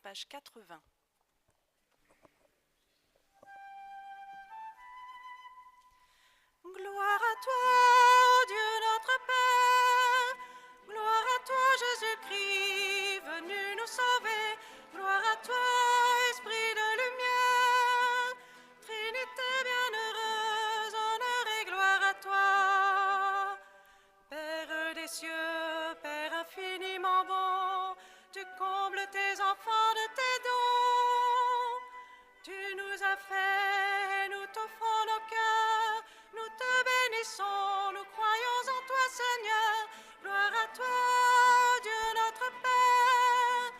page 80. Gloire à toi, ô Dieu notre Père, gloire à toi Jésus-Christ, venu nous sauver, gloire à toi Esprit de lumière, Trinité bienheureuse, honneur et gloire à toi. Père des cieux, Père infiniment bon, tu combles tes enfants de tes dons, tu nous as fait, nous t'offrons nos cœurs, nous te bénissons, nous croyons en toi Seigneur, gloire à toi Dieu notre Père,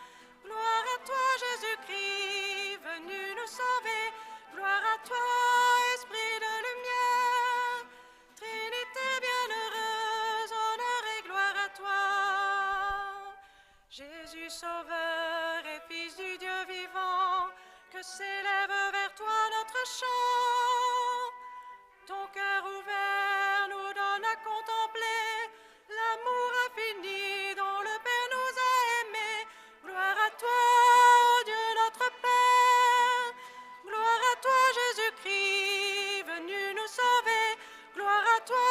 gloire à toi Jésus-Christ, venu nous sauver, gloire à toi Esprit de lumière, Trinité bienheureuse, honneur et gloire à toi. Jésus Sauveur et Fils du Dieu vivant, que s'élève vers toi notre chant. Ton cœur ouvert nous donne à contempler l'amour infini dont le Père nous a aimés. Gloire à toi, ô Dieu notre Père. Gloire à toi, Jésus-Christ, venu nous sauver. Gloire à toi,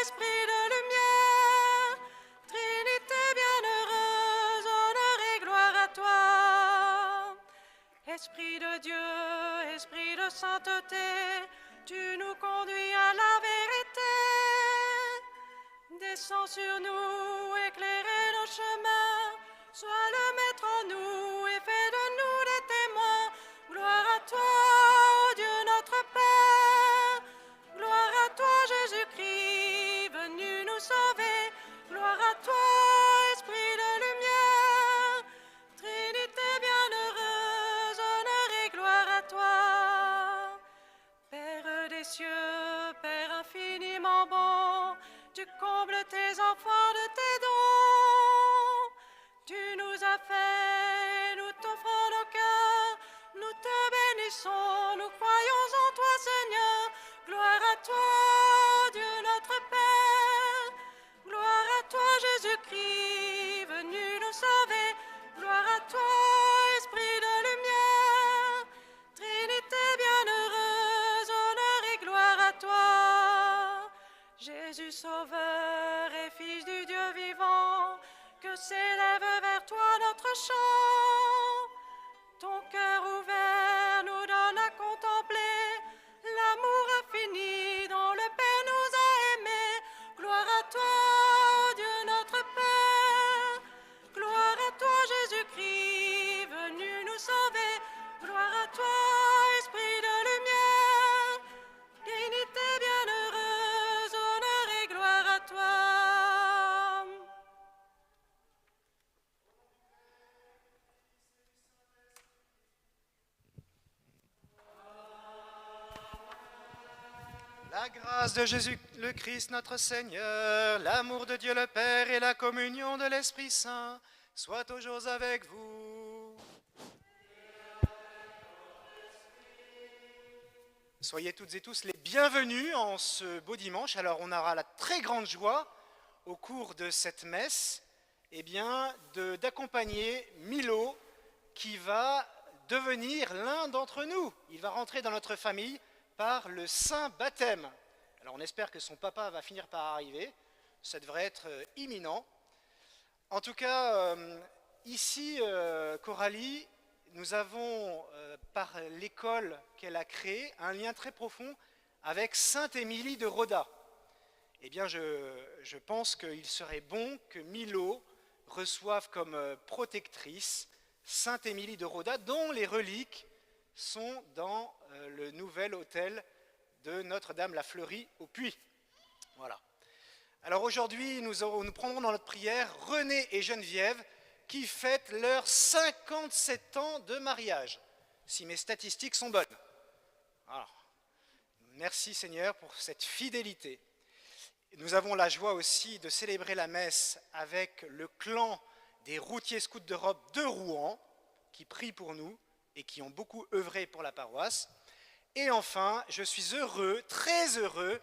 Esprit de lumière. Trinité bienheureuse, honneur et gloire à toi. Esprit de Dieu, Esprit de sainteté, tu nous conduis à la vérité. Descends sur nous, éclairez nos chemins, sois le maître en nous et fais de nous des témoins. Gloire à toi, ô Dieu notre Père. Gloire à toi, Jésus-Christ, venu nous sauver. Gloire à toi, Esprit de lumière, Trinité bienheureuse, honneur et gloire à toi. Père des cieux, Père infiniment bon, tu combles tes enfants de tes dons. Tu nous as fait, nous t'offrons nos cœurs, nous te bénissons, nous croyons en toi Seigneur. Gloire à toi, Dieu notre Père. Gloire à toi Jésus-Christ, venu nous sauver. Gloire à toi, Esprit de lumière, Trinité bienheureuse, honneur et gloire à toi. Jésus Sauveur et Fils du Dieu vivant, que s'élève vers toi notre chant. Ton cœur ouvert nous donne à contempler l'amour infini dont le Père nous a aimés. Gloire à toi, Dieu notre Père. Gloire à toi, Jésus-Christ, venu nous sauver. Gloire à toi, Esprit de lumière, Trinité bienheureuse, honneur et gloire à toi. La grâce de Jésus le Christ notre Seigneur, l'amour de Dieu le Père et la communion de l'Esprit Saint soient toujours avec vous. Soyez toutes et tous les bienvenus en ce beau dimanche. Alors on aura la très grande joie au cours de cette messe d'accompagner Milo qui va devenir l'un d'entre nous. Il va rentrer dans notre famille par le saint baptême. Alors on espère que son papa va finir par arriver, ça devrait être imminent. En tout cas, ici, Coralie, nous avons, par l'école qu'elle a créée, un lien très profond avec Sainte Émilie de Roda. Eh bien, je pense qu'il serait bon que Milo reçoive comme protectrice Sainte Émilie de Roda, dont les reliques sont dans le nouvel hôtel de Notre-Dame-la-Fleurie au Puy. Voilà. Alors aujourd'hui, nous prendrons dans notre prière René et Geneviève qui fêtent leurs 57 ans de mariage, si mes statistiques sont bonnes. Alors, merci Seigneur pour cette fidélité. Nous avons la joie aussi de célébrer la messe avec le clan des routiers scouts d'Europe de Rouen, qui prient pour nous et qui ont beaucoup œuvré pour la paroisse. Et enfin, je suis heureux, très heureux,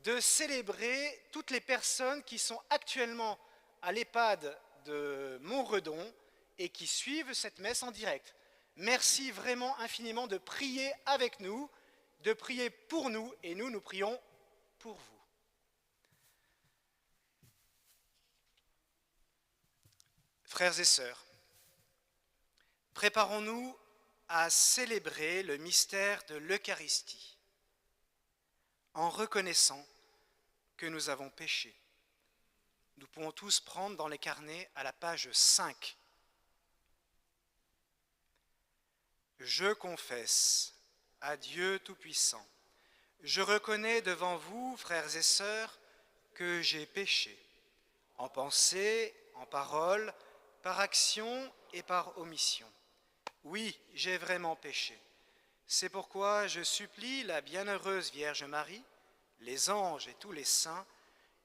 de célébrer toutes les personnes qui sont actuellement à l'EHPAD de Montredon et qui suivent cette messe en direct. Merci vraiment infiniment de prier avec nous, de prier pour nous, et nous prions pour vous. Frères et sœurs, préparons-nous à célébrer le mystère de l'Eucharistie en reconnaissant que nous avons péché. Nous pouvons tous prendre dans les carnets à la page 5. Je confesse à Dieu Tout-Puissant, je reconnais devant vous, frères et sœurs, que j'ai péché, en pensée, en parole, par action et par omission. Oui, j'ai vraiment péché. C'est pourquoi je supplie la bienheureuse Vierge Marie, les anges et tous les saints,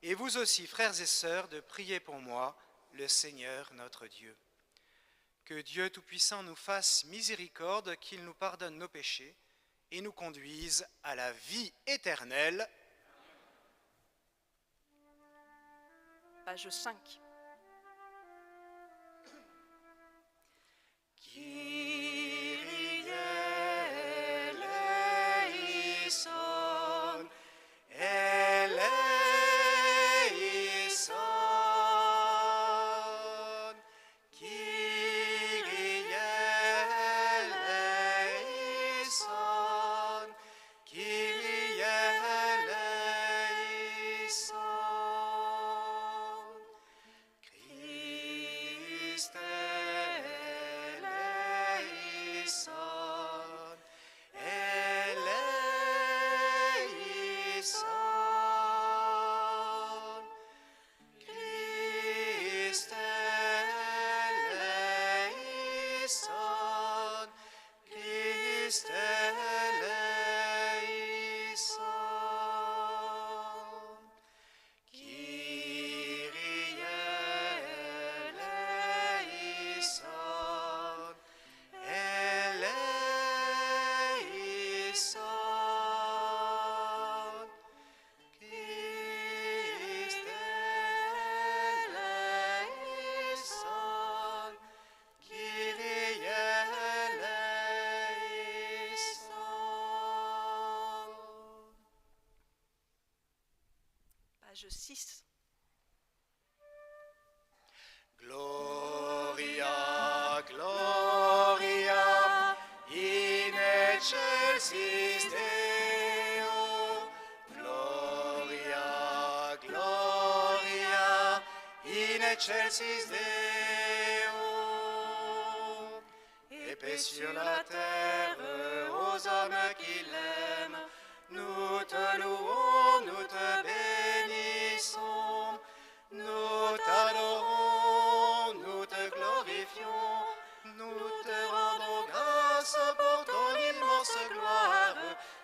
et vous aussi, frères et sœurs, de prier pour moi, le Seigneur notre Dieu. Que Dieu Tout-Puissant nous fasse miséricorde, qu'il nous pardonne nos péchés et nous conduise à la vie éternelle. Page 5. Kyrie eleison, eleison, Kyrie eleison, Kyrie eleison, Christe eleison, eleison, Christe eleison, Christe eleison, Kyrie eleison, eleison, Christe eleison, Kyrie eleison. Page 6. Gloria, Gloria, in excelsis Deo. Gloria, Gloria, in excelsis Deo. Et paix sur la terre aux hommes qui l'aiment. Nous te louons, nous te bénissons. Nous t'adorons, nous te glorifions, nous te rendons grâce pour ton immense gloire,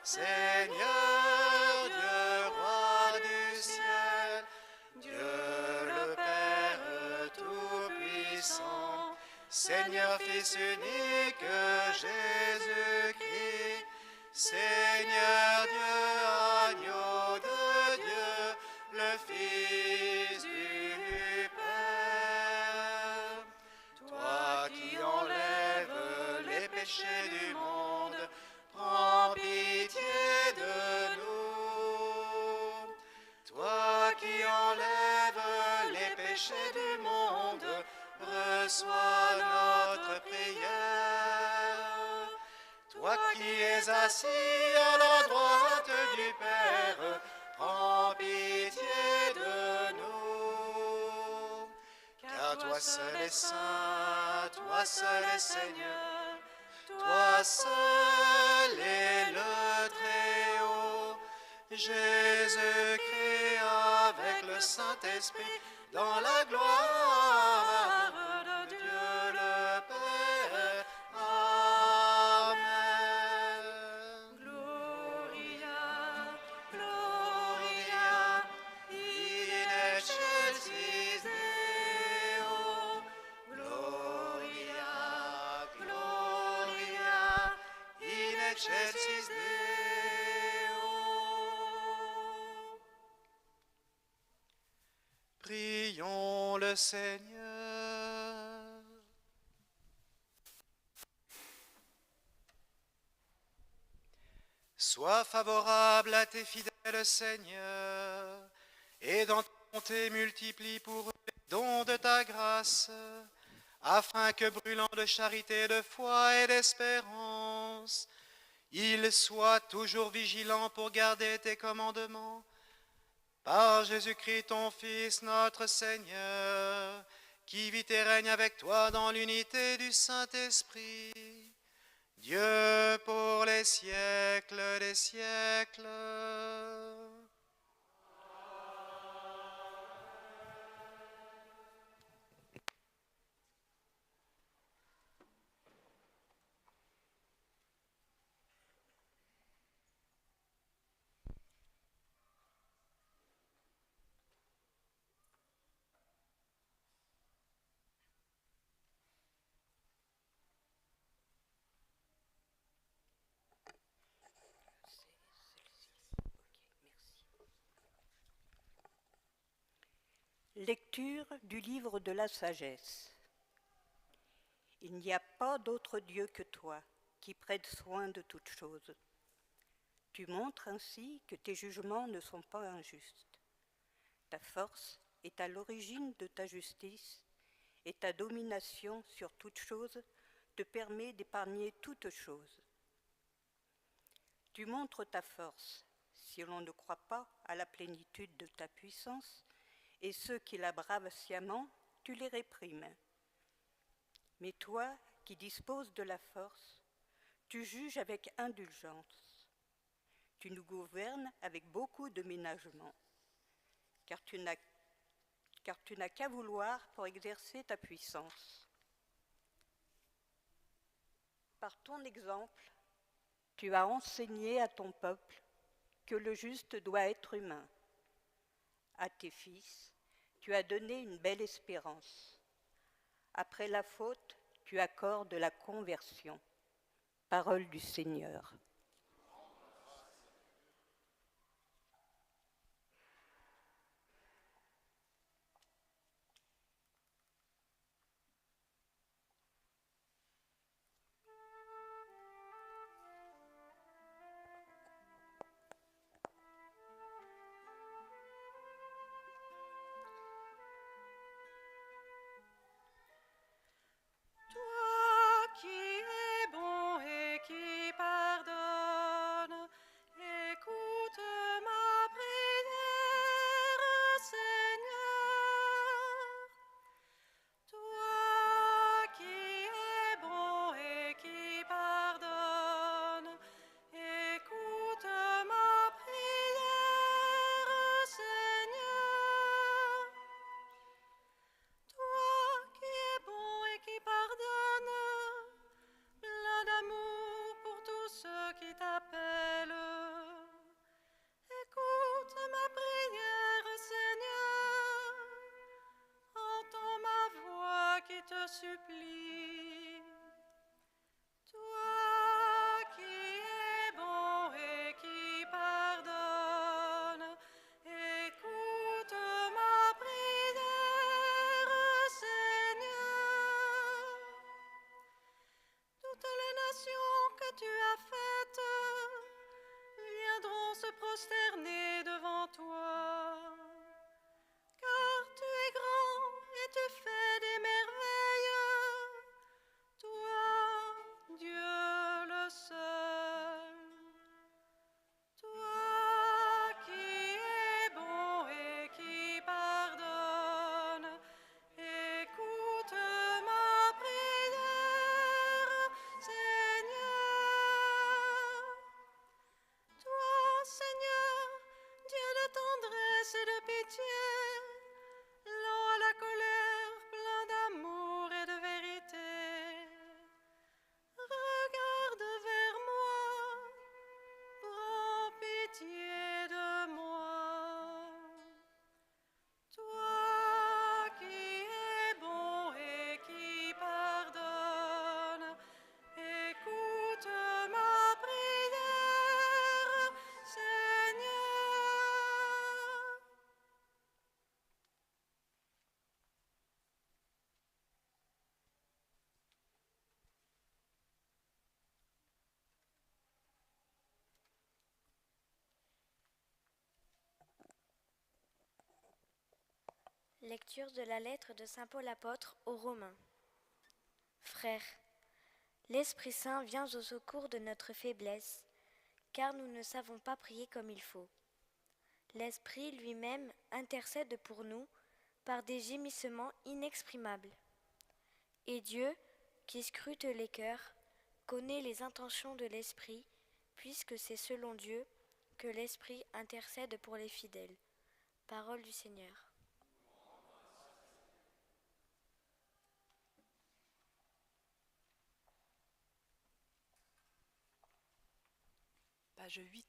Seigneur Dieu, roi du ciel, Dieu le Père Tout-Puissant, Seigneur Fils unique Jésus-Christ, Seigneur Dieu, agneau de Dieu, le Fils du Père. Toi qui enlèves les péchés du monde, prends pitié de nous. Toi qui enlèves les péchés du monde, reçois notre prière. Toi qui es assis à la droite du Père, prends pitié de nous. Car toi seul es saint, toi seul es Seigneur, toi seul est le Très-Haut. Jésus-Christ avec le Saint-Esprit, dans la gloire de Dieu le Père. Amen. Gloria, Gloria, In excelsis Deo. Gloria, Gloria, in excelsis Deo. Prions le Seigneur. Sois favorable à tes fidèles, Seigneur, et dans ta bonté multiplie pour eux les dons de ta grâce, afin que, brûlant de charité, de foi et d'espérance, ils soient toujours vigilants pour garder tes commandements. Par Jésus-Christ, ton Fils, notre Seigneur, qui vit et règne avec toi dans l'unité du Saint-Esprit, Dieu pour les siècles des siècles. Lecture du livre de la sagesse. Il n'y a pas d'autre Dieu que toi, qui prête soin de toutes choses. Tu montres ainsi que tes jugements ne sont pas injustes. Ta force est à l'origine de ta justice, et ta domination sur toutes choses te permet d'épargner toutes choses. Tu montres ta force, si l'on ne croit pas à la plénitude de ta puissance, et ceux qui la bravent sciemment, tu les réprimes. Mais toi, qui disposes de la force, tu juges avec indulgence. Tu nous gouvernes avec beaucoup de ménagement, car tu n'as qu'à vouloir pour exercer ta puissance. Par ton exemple, tu as enseigné à ton peuple que le juste doit être humain. À tes fils, tu as donné une belle espérance. Après la faute, tu accordes la conversion. Parole du Seigneur. Toi qui es bon et qui pardonne, écoute ma prière, Seigneur. Toi qui es bon et qui pardonne, écoute ma prière, Seigneur. Toi qui es bon et qui pardonne, plein d'amour pour tous ceux qui t'appellent. Écoute ma prière, Seigneur, entends ma voix qui te supplie. Toi qui es bon et qui pardonne, écoute ma prière, Seigneur. Toutes les nations que tu as faites viendront se prosterner devant toi, car tu es grand et tu fais des merveilles. Toi, Dieu le seul. Toi qui es bon et qui pardonne, écoute ma prière, Seigneur. Toi, Seigneur, Lecture de la lettre de saint Paul apôtre aux Romains. Frères, l'Esprit Saint vient au secours de notre faiblesse, car nous ne savons pas prier comme il faut. L'Esprit lui-même intercède pour nous par des gémissements inexprimables. Et Dieu, qui scrute les cœurs, connaît les intentions de l'Esprit, puisque c'est selon Dieu que l'Esprit intercède pour les fidèles. Parole du Seigneur. Page 8.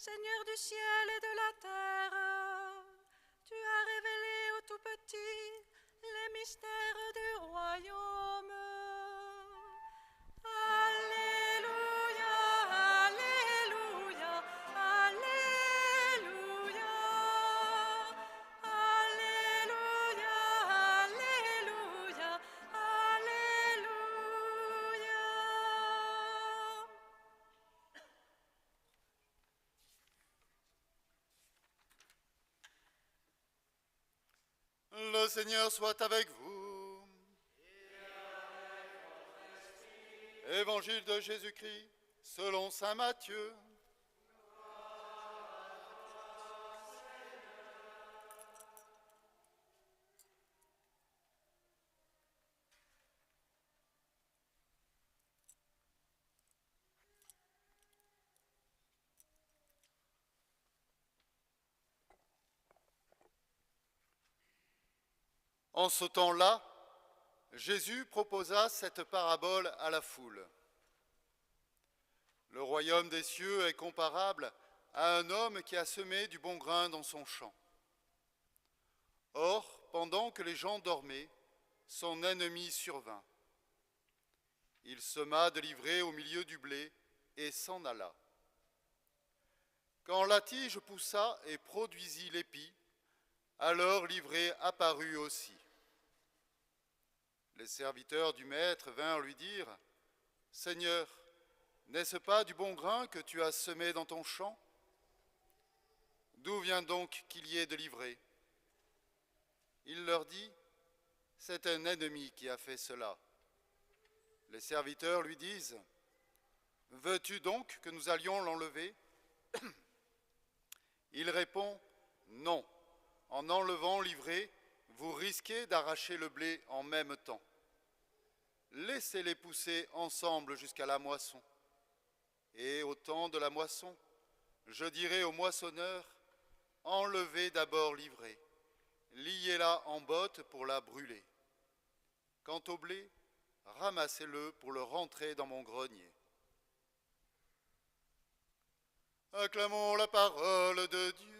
Seigneur du ciel et de la terre, tu as révélé aux tout petits les mystères du royaume. Alléluia, Alléluia, Alléluia, Alléluia, Alléluia, Alléluia. Le Seigneur soit avec vous. Évangile de Jésus-Christ selon saint Matthieu. En ce temps-là, Jésus proposa cette parabole à la foule. Le royaume des cieux est comparable à un homme qui a semé du bon grain dans son champ. Or, pendant que les gens dormaient, son ennemi survint. Il sema de l'ivraie au milieu du blé et s'en alla. Quand la tige poussa et produisit l'épi, alors l'ivraie apparut aussi. Les serviteurs du maître vinrent lui dire « Seigneur, n'est-ce pas du bon grain que tu as semé dans ton champ? D'où vient donc qu'il y ait de l'ivraie ?» Il leur dit « C'est un ennemi qui a fait cela. » Les serviteurs lui disent « Veux-tu donc que nous allions l'enlever ?» Il répond « Non, en enlevant l'ivraie, vous risquez d'arracher le blé en même temps. Laissez-les pousser ensemble jusqu'à la moisson. Et au temps de la moisson, je dirai aux moissonneurs, enlevez d'abord l'ivraie, liez-la en botte pour la brûler. Quant au blé, ramassez-le pour le rentrer dans mon grenier. Acclamons la parole de Dieu.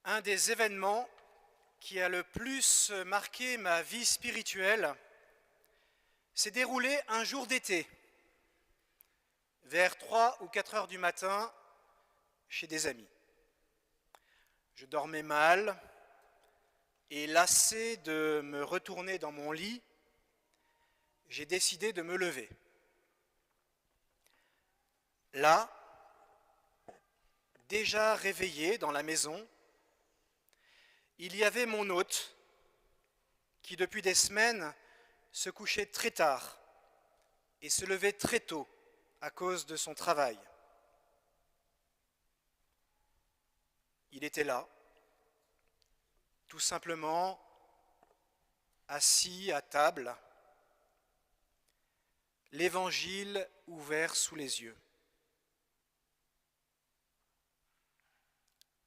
Un des événements qui a le plus marqué ma vie spirituelle s'est déroulé un jour d'été, vers 3 ou 4 heures du matin, chez des amis. Je dormais mal et lassé de me retourner dans mon lit, j'ai décidé de me lever. Là, déjà réveillé dans la maison, il y avait mon hôte qui, depuis des semaines, se couchait très tard et se levait très tôt à cause de son travail. Il était là, tout simplement assis à table, l'Évangile ouvert sous les yeux.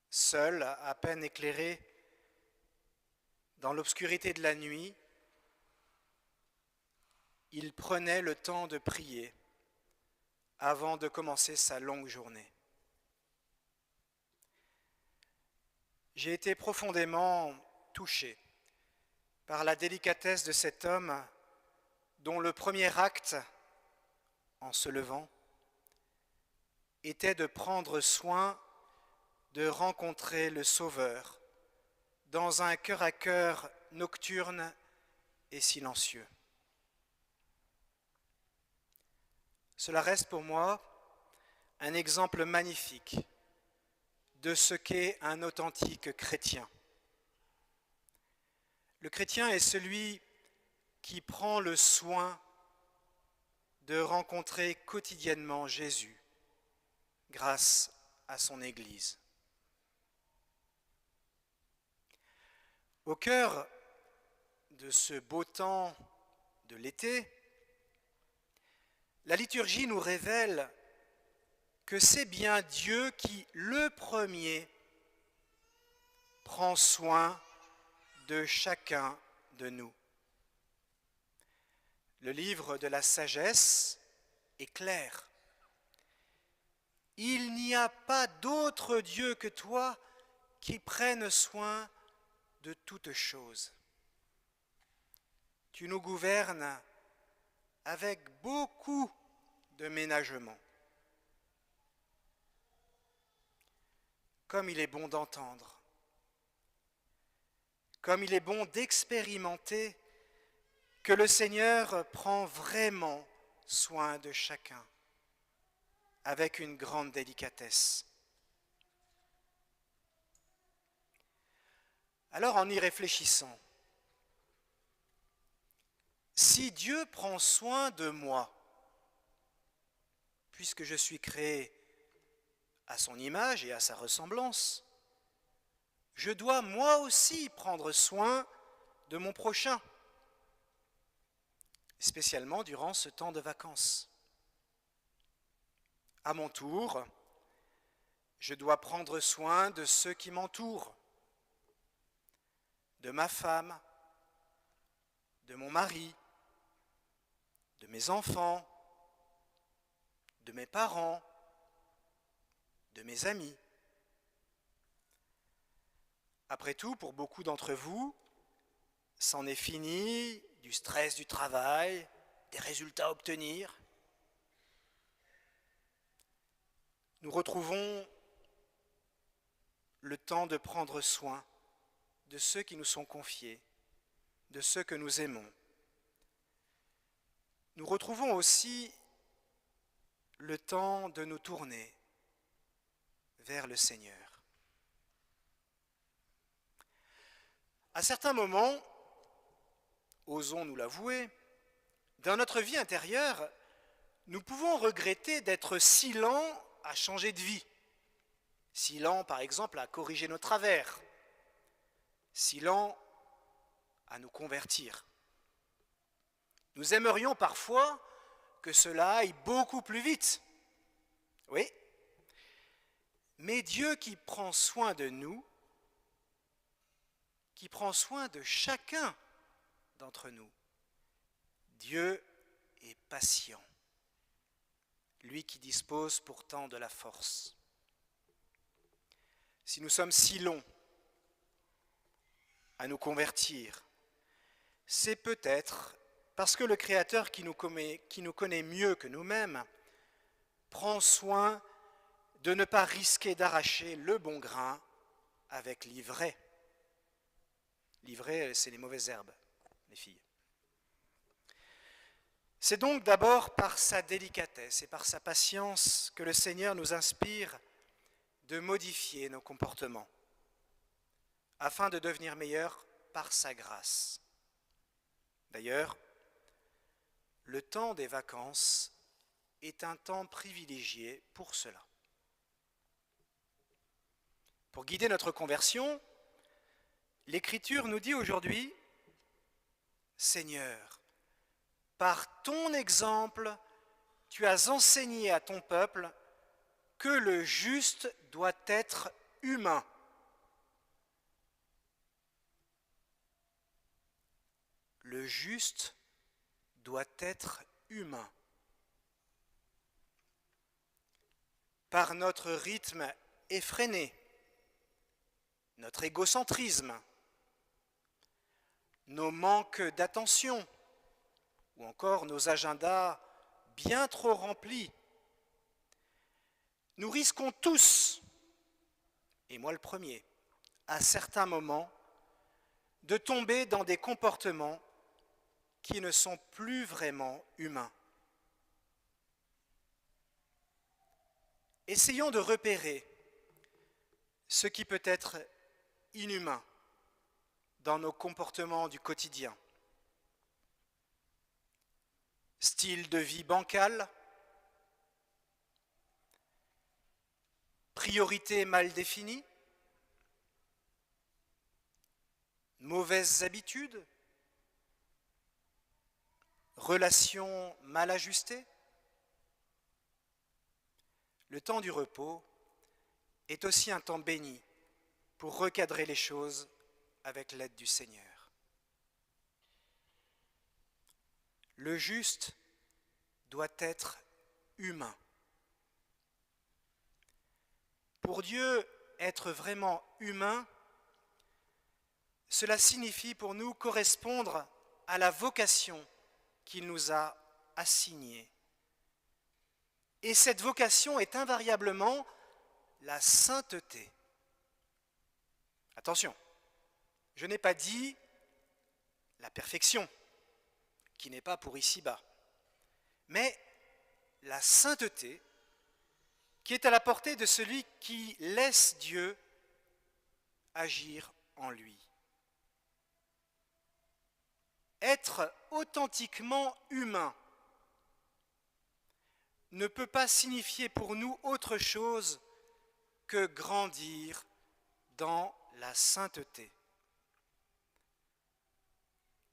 Seul, à peine éclairé, dans l'obscurité de la nuit, il prenait le temps de prier avant de commencer sa longue journée. J'ai été profondément touché par la délicatesse de cet homme dont le premier acte, en se levant, était de prendre soin de rencontrer le Sauveur dans un cœur à cœur nocturne et silencieux. Cela reste pour moi un exemple magnifique de ce qu'est un authentique chrétien. Le chrétien est celui qui prend le soin de rencontrer quotidiennement Jésus grâce à son Église. Au cœur de ce beau temps de l'été, la liturgie nous révèle que c'est bien Dieu qui, le premier, prend soin de chacun de nous. Le livre de la sagesse est clair. Il n'y a pas d'autre Dieu que toi qui prenne soin de toutes choses. Tu nous gouvernes avec beaucoup de ménagement. Comme il est bon d'entendre, comme il est bon d'expérimenter que le Seigneur prend vraiment soin de chacun, avec une grande délicatesse. Alors en y réfléchissant, si Dieu prend soin de moi, puisque je suis créé à son image et à sa ressemblance, je dois moi aussi prendre soin de mon prochain, spécialement durant ce temps de vacances. À mon tour, je dois prendre soin de ceux qui m'entourent, de ma femme, de mon mari, de mes enfants, de mes parents, de mes amis. Après tout, pour beaucoup d'entre vous, c'en est fini du stress du travail, des résultats à obtenir. Nous retrouvons le temps de prendre soin de ceux qui nous sont confiés, de ceux que nous aimons. Nous retrouvons aussi le temps de nous tourner vers le Seigneur. À certains moments, osons nous l'avouer, dans notre vie intérieure, nous pouvons regretter d'être si lents à changer de vie, si lents par exemple à corriger nos travers, si lents à nous convertir. Nous aimerions parfois que cela aille beaucoup plus vite. Oui, mais Dieu qui prend soin de nous, qui prend soin de chacun d'entre nous, Dieu est patient, lui qui dispose pourtant de la force. Si nous sommes si longs à nous convertir, c'est peut-être parce que le Créateur qui nous connaît mieux que nous-mêmes prend soin de ne pas risquer d'arracher le bon grain avec l'ivraie. L'ivraie, c'est les mauvaises herbes, les filles. C'est donc d'abord par sa délicatesse et par sa patience que le Seigneur nous inspire de modifier nos comportements, afin de devenir meilleurs par sa grâce. D'ailleurs, le temps des vacances est un temps privilégié pour cela. Pour guider notre conversion, l'Écriture nous dit aujourd'hui « Seigneur, par ton exemple, tu as enseigné à ton peuple que le juste doit être humain. Le juste doit être humain. Par notre rythme effréné, notre égocentrisme, nos manques d'attention ou encore nos agendas bien trop remplis, nous risquons tous, et moi le premier, à certains moments, de tomber dans des comportements qui ne sont plus vraiment humains. Essayons de repérer ce qui peut être inhumain dans nos comportements du quotidien. Style de vie bancal, priorités mal définies, mauvaises habitudes, relations mal ajustées. Le temps du repos est aussi un temps béni pour recadrer les choses avec l'aide du Seigneur. Le juste doit être humain. Pour Dieu, être vraiment humain, cela signifie pour nous correspondre à la vocation qu'il nous a assignée. Et cette vocation est invariablement la sainteté. Attention, je n'ai pas dit la perfection, qui n'est pas pour ici-bas, mais la sainteté qui est à la portée de celui qui laisse Dieu agir en lui. Être authentiquement humain ne peut pas signifier pour nous autre chose que grandir dans la sainteté.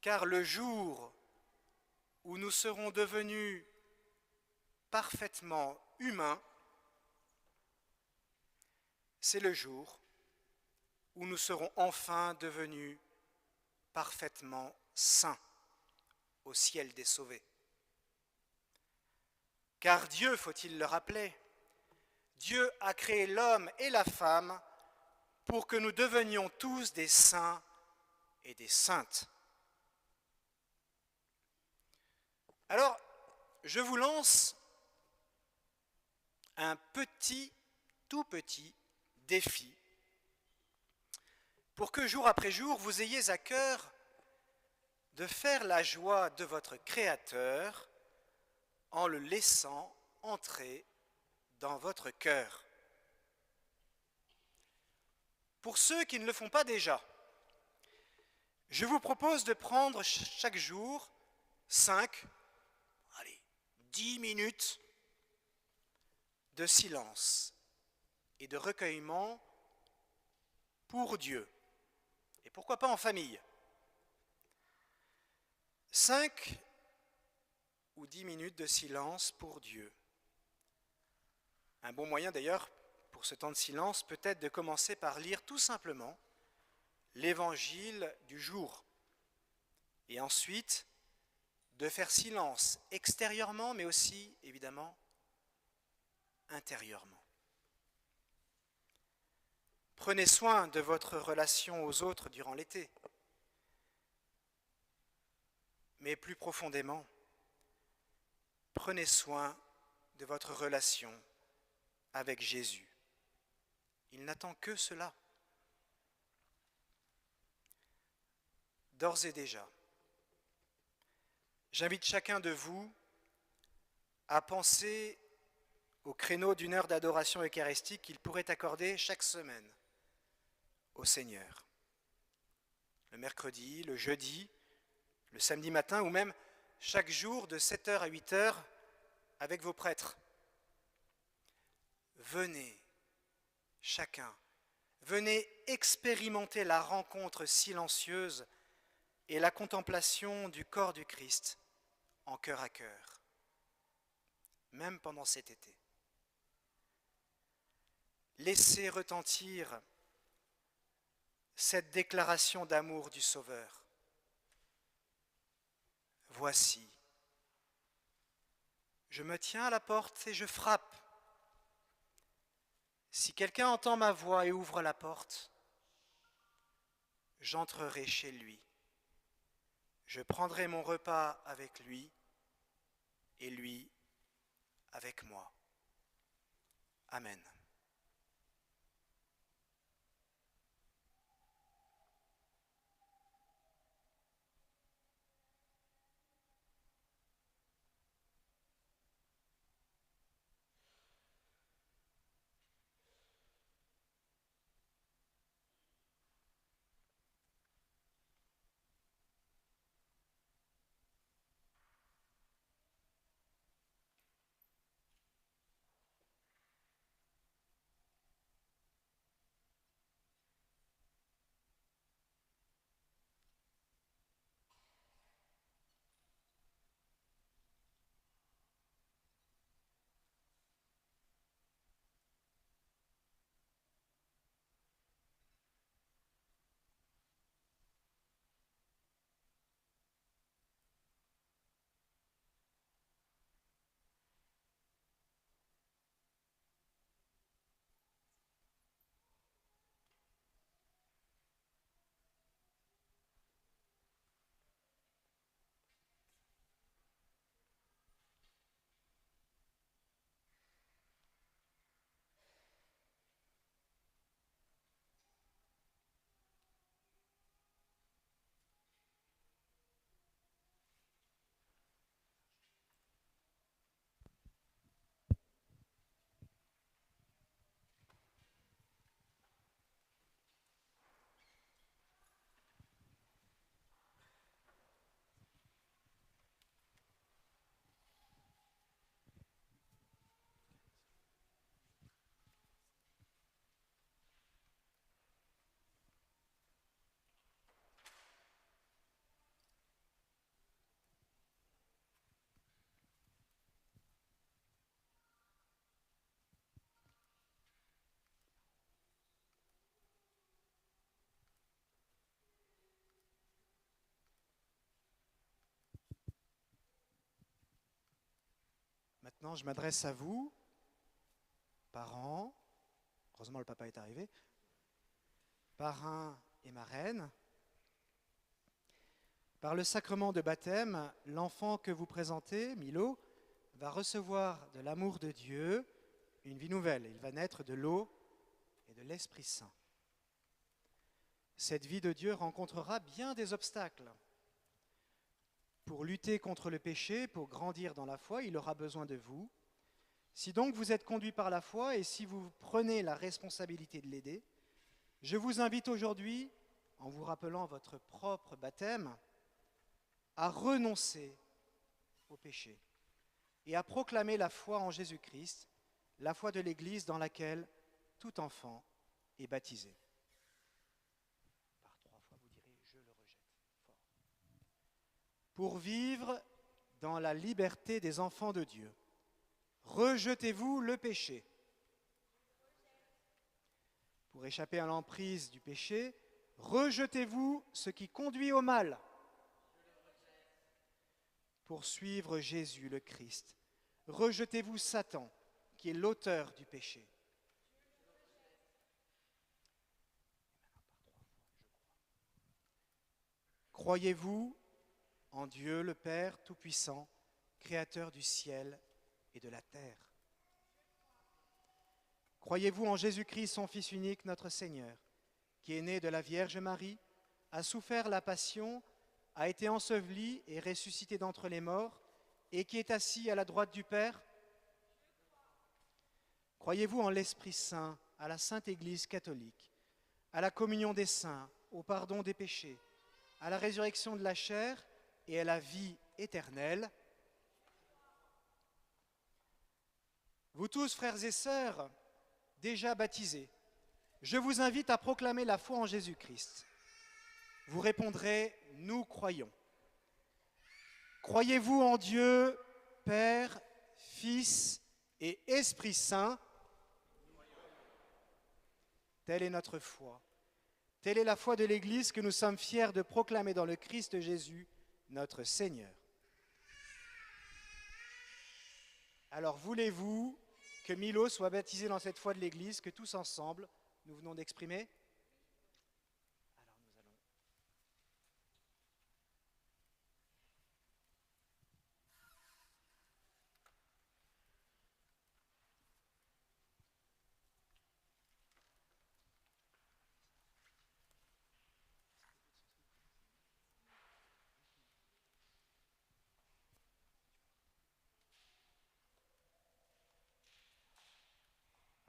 Car le jour où nous serons devenus parfaitement humains, c'est le jour où nous serons enfin devenus parfaitement saints au ciel des sauvés. Car Dieu, faut-il le rappeler, Dieu a créé l'homme et la femme pour que nous devenions tous des saints et des saintes. Alors, je vous lance un tout petit défi pour que jour après jour, vous ayez à cœur de faire la joie de votre Créateur en le laissant entrer dans votre cœur. Pour ceux qui ne le font pas déjà, je vous propose de prendre chaque jour 10 minutes de silence et de recueillement pour Dieu. Et pourquoi pas en famille. 5 ou 10 minutes de silence pour Dieu. Un bon moyen d'ailleurs pour ce temps de silence peut être de commencer par lire tout simplement l'évangile du jour et ensuite de faire silence extérieurement mais aussi évidemment intérieurement. Prenez soin de votre relation aux autres durant l'été, mais plus profondément, prenez soin de votre relation avec Jésus. Il n'attend que cela. D'ores et déjà, j'invite chacun de vous à penser au créneau d'une heure d'adoration eucharistique qu'il pourrait accorder chaque semaine au Seigneur. Le mercredi, le jeudi, le samedi matin ou même chaque jour de 7h à 8h avec vos prêtres. Venez, chacun, venez expérimenter la rencontre silencieuse et la contemplation du corps du Christ en cœur à cœur, même pendant cet été. Laissez retentir cette déclaration d'amour du Sauveur. Voici, je me tiens à la porte et je frappe. Si quelqu'un entend ma voix et ouvre la porte, j'entrerai chez lui. Je prendrai mon repas avec lui et lui avec moi. Amen. Maintenant, je m'adresse à vous, parents, heureusement le papa est arrivé, parrain et marraine. Par le sacrement de baptême, l'enfant que vous présentez, Milo, va recevoir de l'amour de Dieu une vie nouvelle. Il va naître de l'eau et de l'Esprit Saint. Cette vie de Dieu rencontrera bien des obstacles. Pour lutter contre le péché, pour grandir dans la foi, il aura besoin de vous. Si donc vous êtes conduit par la foi et si vous prenez la responsabilité de l'aider, je vous invite aujourd'hui, en vous rappelant votre propre baptême, à renoncer au péché et à proclamer la foi en Jésus-Christ, la foi de l'Église dans laquelle tout enfant est baptisé. Par 3 fois, vous direz « je le rejette » fort. Pour vivre dans la liberté des enfants de Dieu, rejetez-vous le péché. Pour échapper à l'emprise du péché, rejetez-vous ce qui conduit au mal. Pour suivre Jésus le Christ, rejetez-vous Satan, qui est l'auteur du péché. Croyez-vous en Dieu le Père Tout-Puissant, Créateur du ciel et de la terre? Croyez-vous en Jésus-Christ, son Fils unique, notre Seigneur, qui est né de la Vierge Marie, a souffert la passion, a été enseveli et ressuscité d'entre les morts, et qui est assis à la droite du Père? Croyez-vous en l'Esprit Saint, à la Sainte Église catholique, à la communion des saints, au pardon des péchés, à la résurrection de la chair et à la vie éternelle? Vous tous, frères et sœurs, déjà baptisés, je vous invite à proclamer la foi en Jésus-Christ. Vous répondrez « Nous croyons ». Croyez-vous en Dieu, Père, Fils et Esprit Saint? Telle est notre foi. Telle est la foi de l'Église que nous sommes fiers de proclamer dans le Christ Jésus, notre Seigneur. Alors voulez-vous que Milo soit baptisé dans cette foi de l'Église que tous ensemble nous venons d'exprimer? Alors nous allons...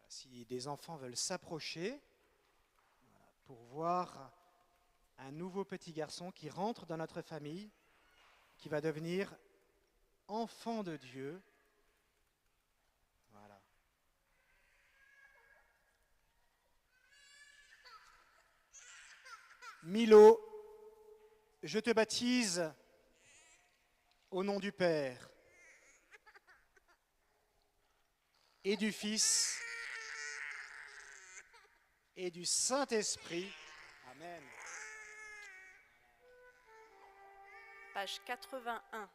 Si des enfants veulent s'approcher pour voir un nouveau petit garçon qui rentre dans notre famille, qui va devenir enfant de Dieu. Voilà. Milo, je te baptise au nom du Père et du Fils et du Saint-Esprit. Amen. Page 81.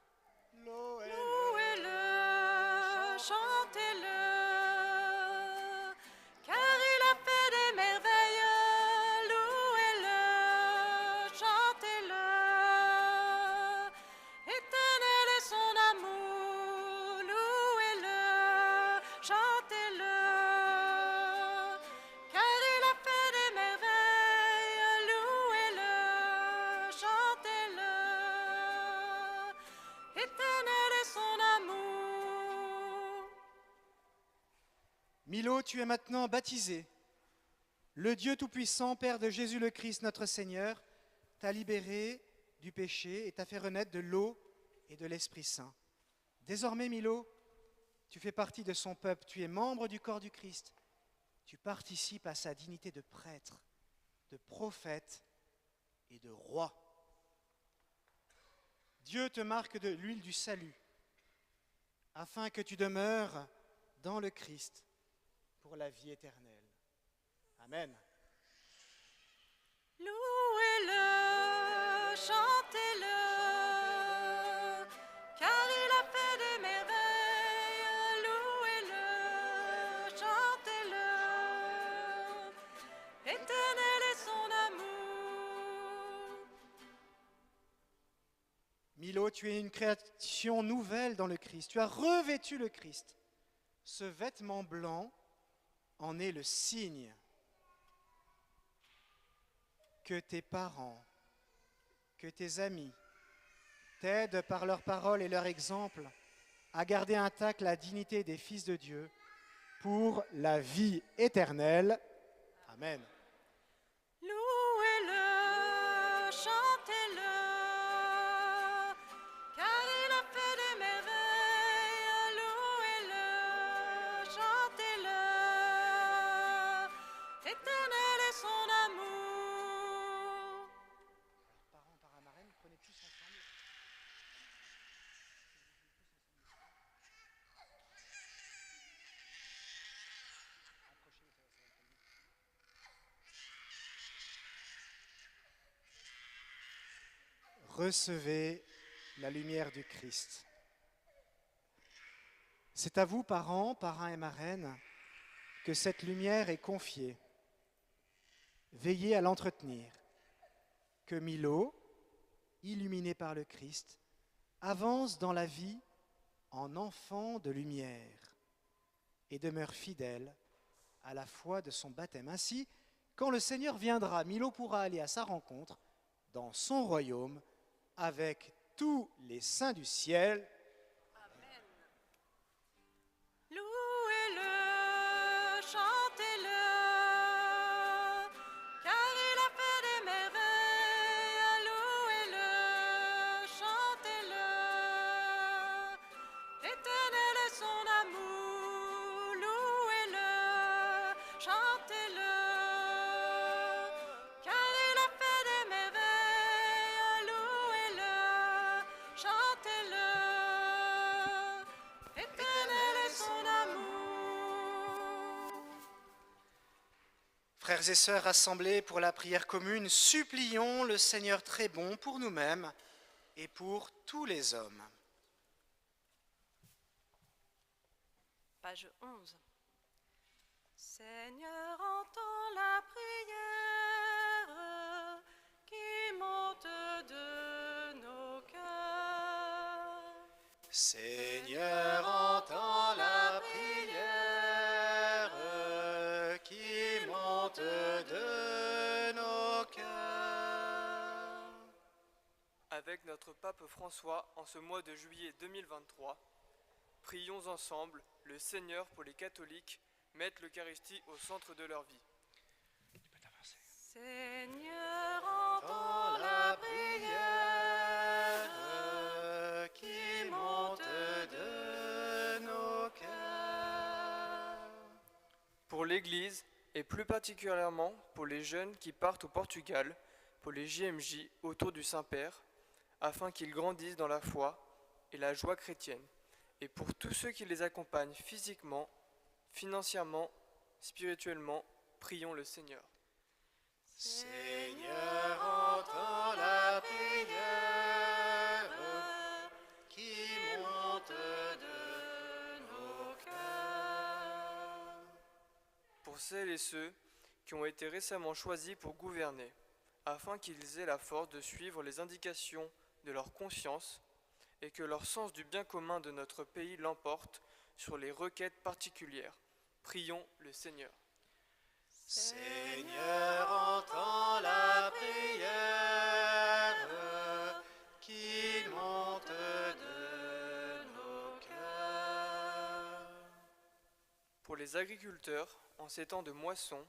Louez-le, Chantez-le, car il a fait des merveilles. Louez-le, chantez-le, éternel est son amour. Louez-le, chantez-le, car il a fait des merveilles. Louez-le, chantez-le, éternel est son amour. Milo, tu es maintenant baptisé. Le Dieu Tout-Puissant, Père de Jésus le Christ, notre Seigneur, t'a libéré du péché et t'a fait renaître de l'eau et de l'Esprit Saint. Désormais, Milo, tu fais partie de son peuple, tu es membre du corps du Christ. Tu participes à sa dignité de prêtre, de prophète et de roi. Dieu te marque de l'huile du salut, afin que tu demeures dans le Christ pour la vie éternelle. Amen. Louez-le, chantez-le, car il a fait des merveilles. Louez-le, chantez-le, éternel est son amour. Milo, tu es une création nouvelle dans le Christ. Tu as revêtu le Christ. Ce vêtement blanc en est le signe. Que tes parents, que tes amis t'aident par leurs paroles et leur exemple à garder intacte la dignité des fils de Dieu pour la vie éternelle. Amen. Louez-le, chantez-le, car il a fait des merveilles. Louez-le, chantez-le, éternel est son amour. Parents, paramarraines, prenez tous ensemble. Recevez la lumière du Christ. C'est à vous, parents, parrains et marraines, que cette lumière est confiée. Veillez à l'entretenir. Que Milo, illuminé par le Christ, avance dans la vie en enfant de lumière et demeure fidèle à la foi de son baptême. Ainsi, quand le Seigneur viendra, Milo pourra aller à sa rencontre dans son royaume avec tous les saints du ciel. Louez-le, chantez-le, car il a fait des merveilles. Louez-le, chantez-le, éternel est son amour. Louez-le, chantez-le, car il a fait des merveilles. Louez-le, chantez-le, Frères et sœurs rassemblés pour la prière commune, supplions le Seigneur très bon pour nous-mêmes et pour tous les hommes. Page 11. Seigneur, entends la prière qui monte de nos cœurs. Seigneur, entends la prière qui monte de nos cœurs. Avec notre pape François, en ce mois de juillet 2023, prions ensemble le Seigneur pour les catholiques mettent l'Eucharistie au centre de leur vie. Seigneur, entends la prière qui monte de nos cœurs. Pour l'Église, et plus particulièrement pour les jeunes qui partent au Portugal, pour les JMJ autour du Saint-Père, afin qu'ils grandissent dans la foi et la joie chrétienne, et pour tous ceux qui les accompagnent physiquement, financièrement, spirituellement, prions le Seigneur. Seigneur, entends la prière qui monte de nos cœurs. Pour celles et ceux qui ont été récemment choisis pour gouverner, afin qu'ils aient la force de suivre les indications de leur conscience et que leur sens du bien commun de notre pays l'emporte sur les requêtes particulières. Prions le Seigneur. Seigneur, entends la prière qui monte de nos cœurs. Pour les agriculteurs, en ces temps de moisson,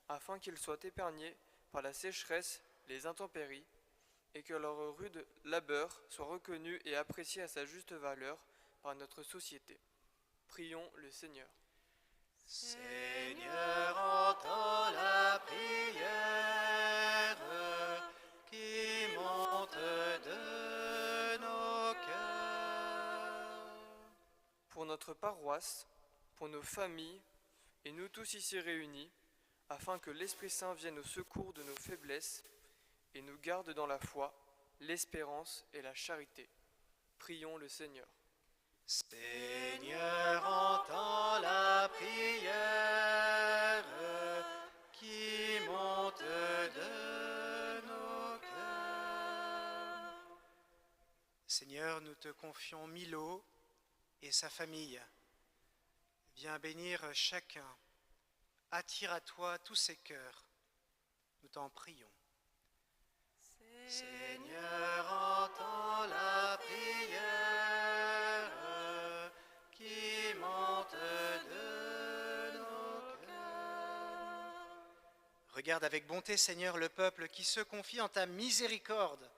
afin qu'ils soient épargnés par la sécheresse, les intempéries, et que leur rude labeur soit reconnu et apprécié à sa juste valeur par notre société. Prions le Seigneur. Seigneur, entends la prière qui monte de nos cœurs. Pour notre paroisse, pour nos familles et nous tous ici réunis, afin que l'Esprit Saint vienne au secours de nos faiblesses et nous garde dans la foi, l'espérance et la charité. Prions le Seigneur. Seigneur, entends la prière qui monte de nos cœurs. Seigneur, nous te confions Milo et sa famille. Viens bénir chacun. Attire à toi tous ces cœurs. Nous t'en prions. Seigneur, entends la prière qui monte de nos cœurs. Regarde avec bonté, Seigneur, le peuple qui se confie en ta miséricorde.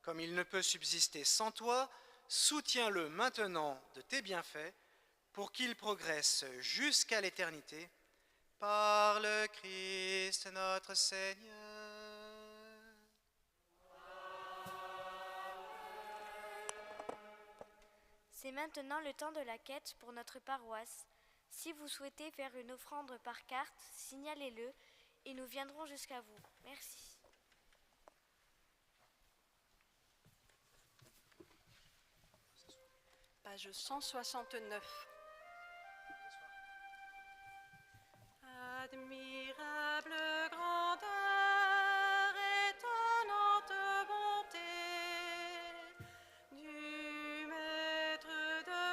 Comme il ne peut subsister sans toi, soutiens-le maintenant de tes bienfaits pour qu'il progresse jusqu'à l'éternité. Par le Christ notre Seigneur. C'est maintenant le temps de la quête pour notre paroisse. Si vous souhaitez faire une offrande par carte, signalez-le et nous viendrons jusqu'à vous. Merci. Page 169. Admirable grandeur, étonnante bonté du Maître de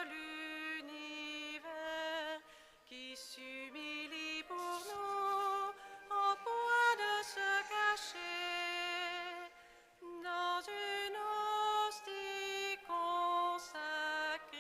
l'univers qui s'humilie pour nous au point de se cacher dans une hostie consacrée.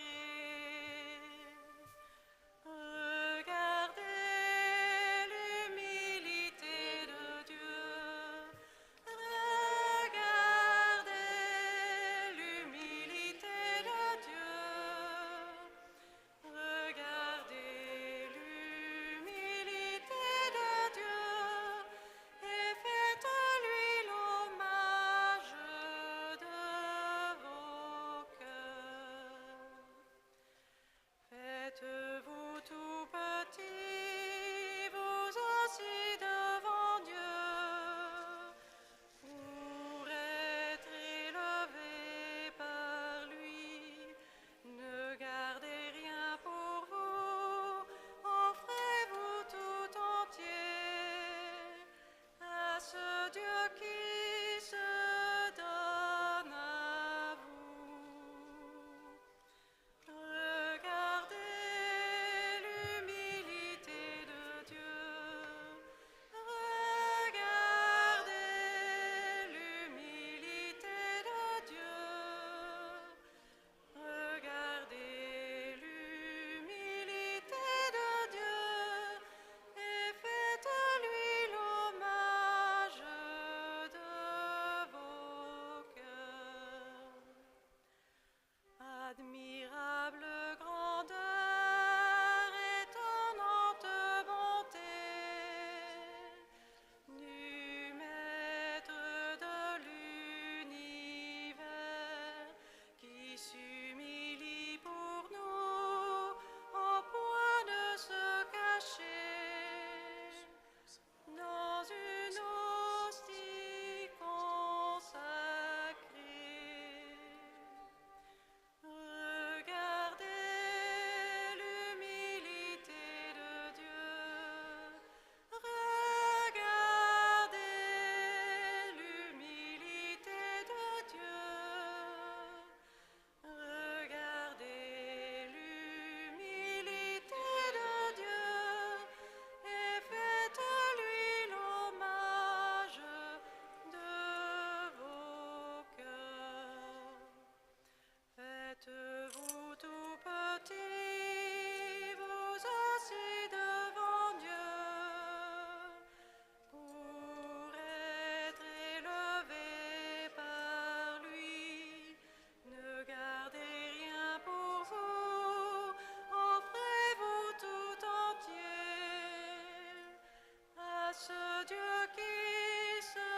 Dieu qui se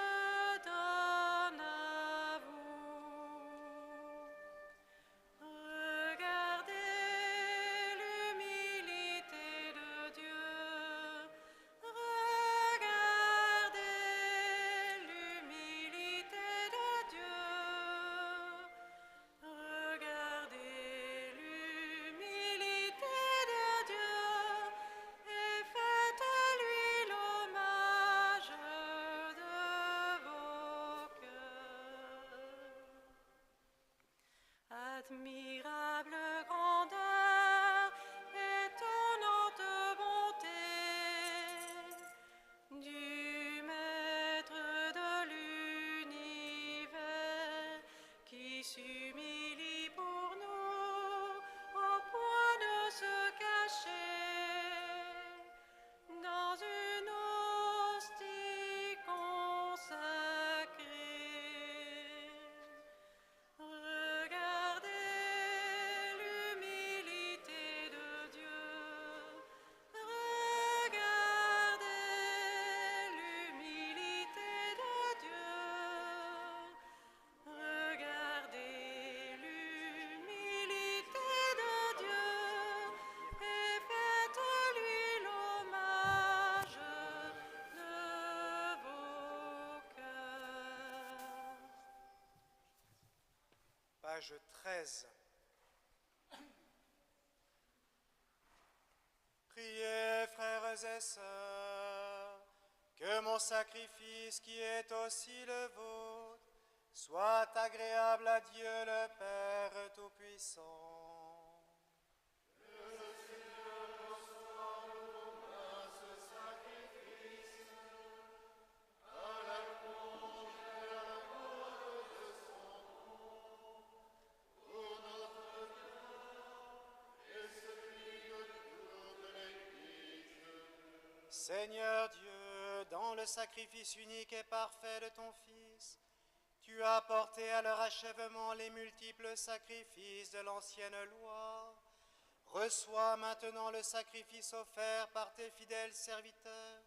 donne à vous. Regardez l'humilité de Dieu. Regardez l'humilité de Dieu. Regardez l'humilité de Dieu et faites-lui l'hommage de vos cœurs. Admirable grandeur, étonnante bonté du Maître de l'univers qui s'humilie pour nous au point de se cacher dans une hostie consacrée. Regardez l'humilité de Dieu. Regardez l'humilité de Dieu. Regardez l'humilité de Dieu et faites-lui l'hommage de vos cœurs. Page 13. Priez, frères et sœurs, que mon sacrifice qui est aussi le vôtre soit agréable à Dieu le Père Tout-Puissant. Seigneur Dieu, dans le sacrifice unique et parfait de ton Fils, tu as apporté à leur achèvement les multiples sacrifices de l'ancienne loi. Reçois maintenant le sacrifice offert par tes fidèles serviteurs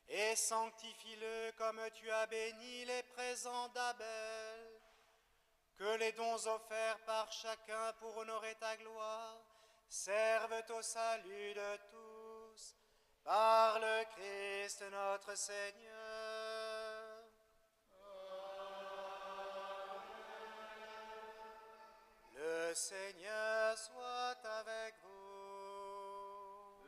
et sanctifie-le comme tu as béni les présents d'Abel. Que les dons offerts par chacun pour honorer ta gloire servent au salut de tous. Par le Christ notre Seigneur. Le Seigneur soit avec vous.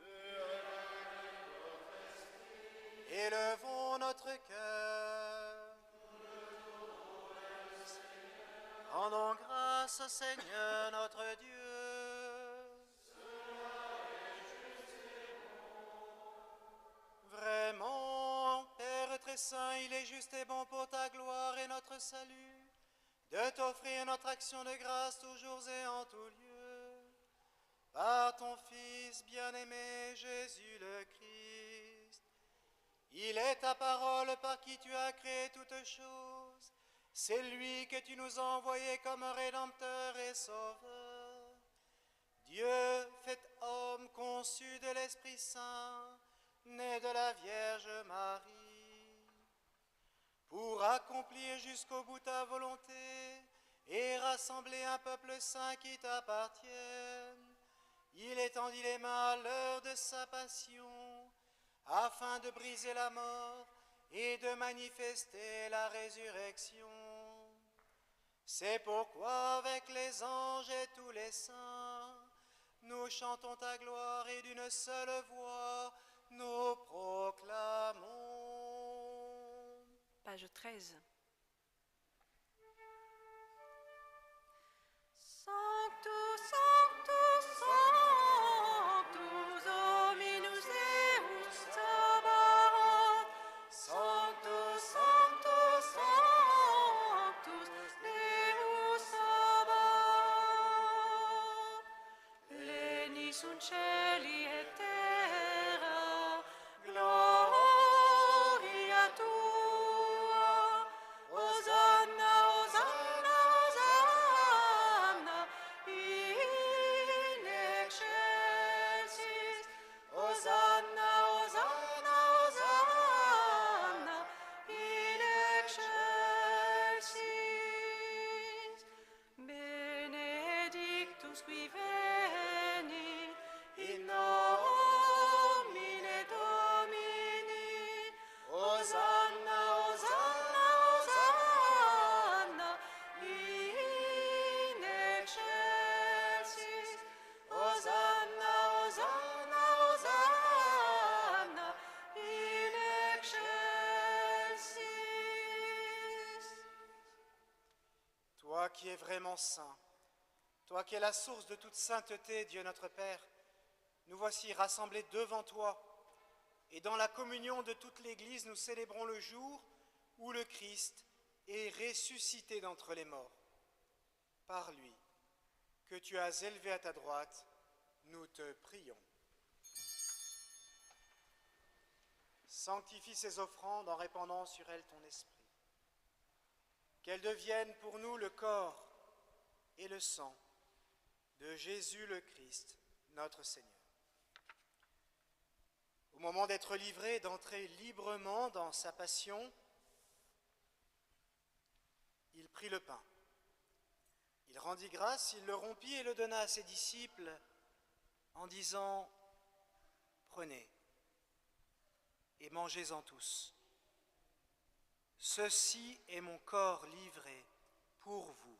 Élevons notre cœur. Rendons grâce au Seigneur notre Dieu. Vraiment, Père très saint, il est juste et bon pour ta gloire et notre salut, de t'offrir notre action de grâce toujours et en tout lieu. Par ton Fils bien-aimé, Jésus le Christ, il est ta parole par qui tu as créé toutes choses. C'est lui que tu nous as envoyé comme Rédempteur et Sauveur. Dieu fait homme conçu de l'Esprit Saint, né de la Vierge Marie, pour accomplir jusqu'au bout ta volonté et rassembler un peuple saint qui t'appartienne. Il étendit les mains à l'heure de sa passion, afin de briser la mort et de manifester la résurrection. C'est pourquoi avec les anges et tous les saints, nous chantons ta gloire et d'une seule voix, nous proclamons. Page 13. Sanctus, Sanctus, Sanctus, Dominus Deus Sabaoth. Sanctus, Sanctus, Sanctus, Deus Sabaoth. Pleni sunt cieli et terra, gloria tua. Hosanna, Hosanna, Hosanna, in excelsis. Hosanna, Hosanna, Hosanna, qui es vraiment saint, toi qui es la source de toute sainteté, Dieu notre Père, nous voici rassemblés devant toi, et dans la communion de toute l'Église, nous célébrons le jour où le Christ est ressuscité d'entre les morts. Par lui, que tu as élevé à ta droite, nous te prions. Sanctifie ces offrandes en répandant sur elles ton esprit. Qu'elles deviennent pour nous le corps et le sang de Jésus le Christ, notre Seigneur. Au moment d'être livré, d'entrer librement dans sa passion, il prit le pain. Il rendit grâce, il le rompit et le donna à ses disciples en disant « Prenez et mangez-en tous. Ceci est mon corps livré pour vous. »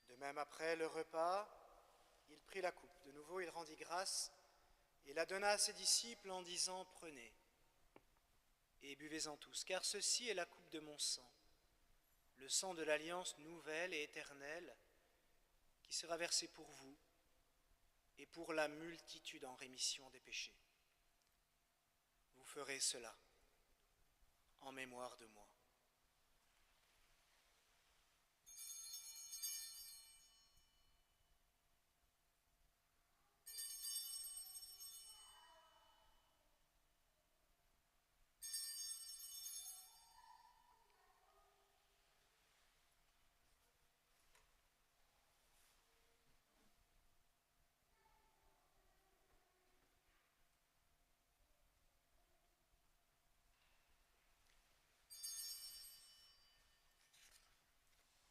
De même, après le repas, il prit la coupe. De nouveau, il rendit grâce et la donna à ses disciples en disant « Prenez et buvez-en tous, car ceci est la coupe de mon sang, le sang de l'alliance nouvelle et éternelle qui sera versé pour vous et pour la multitude en rémission des péchés. Vous ferez cela en mémoire de moi. »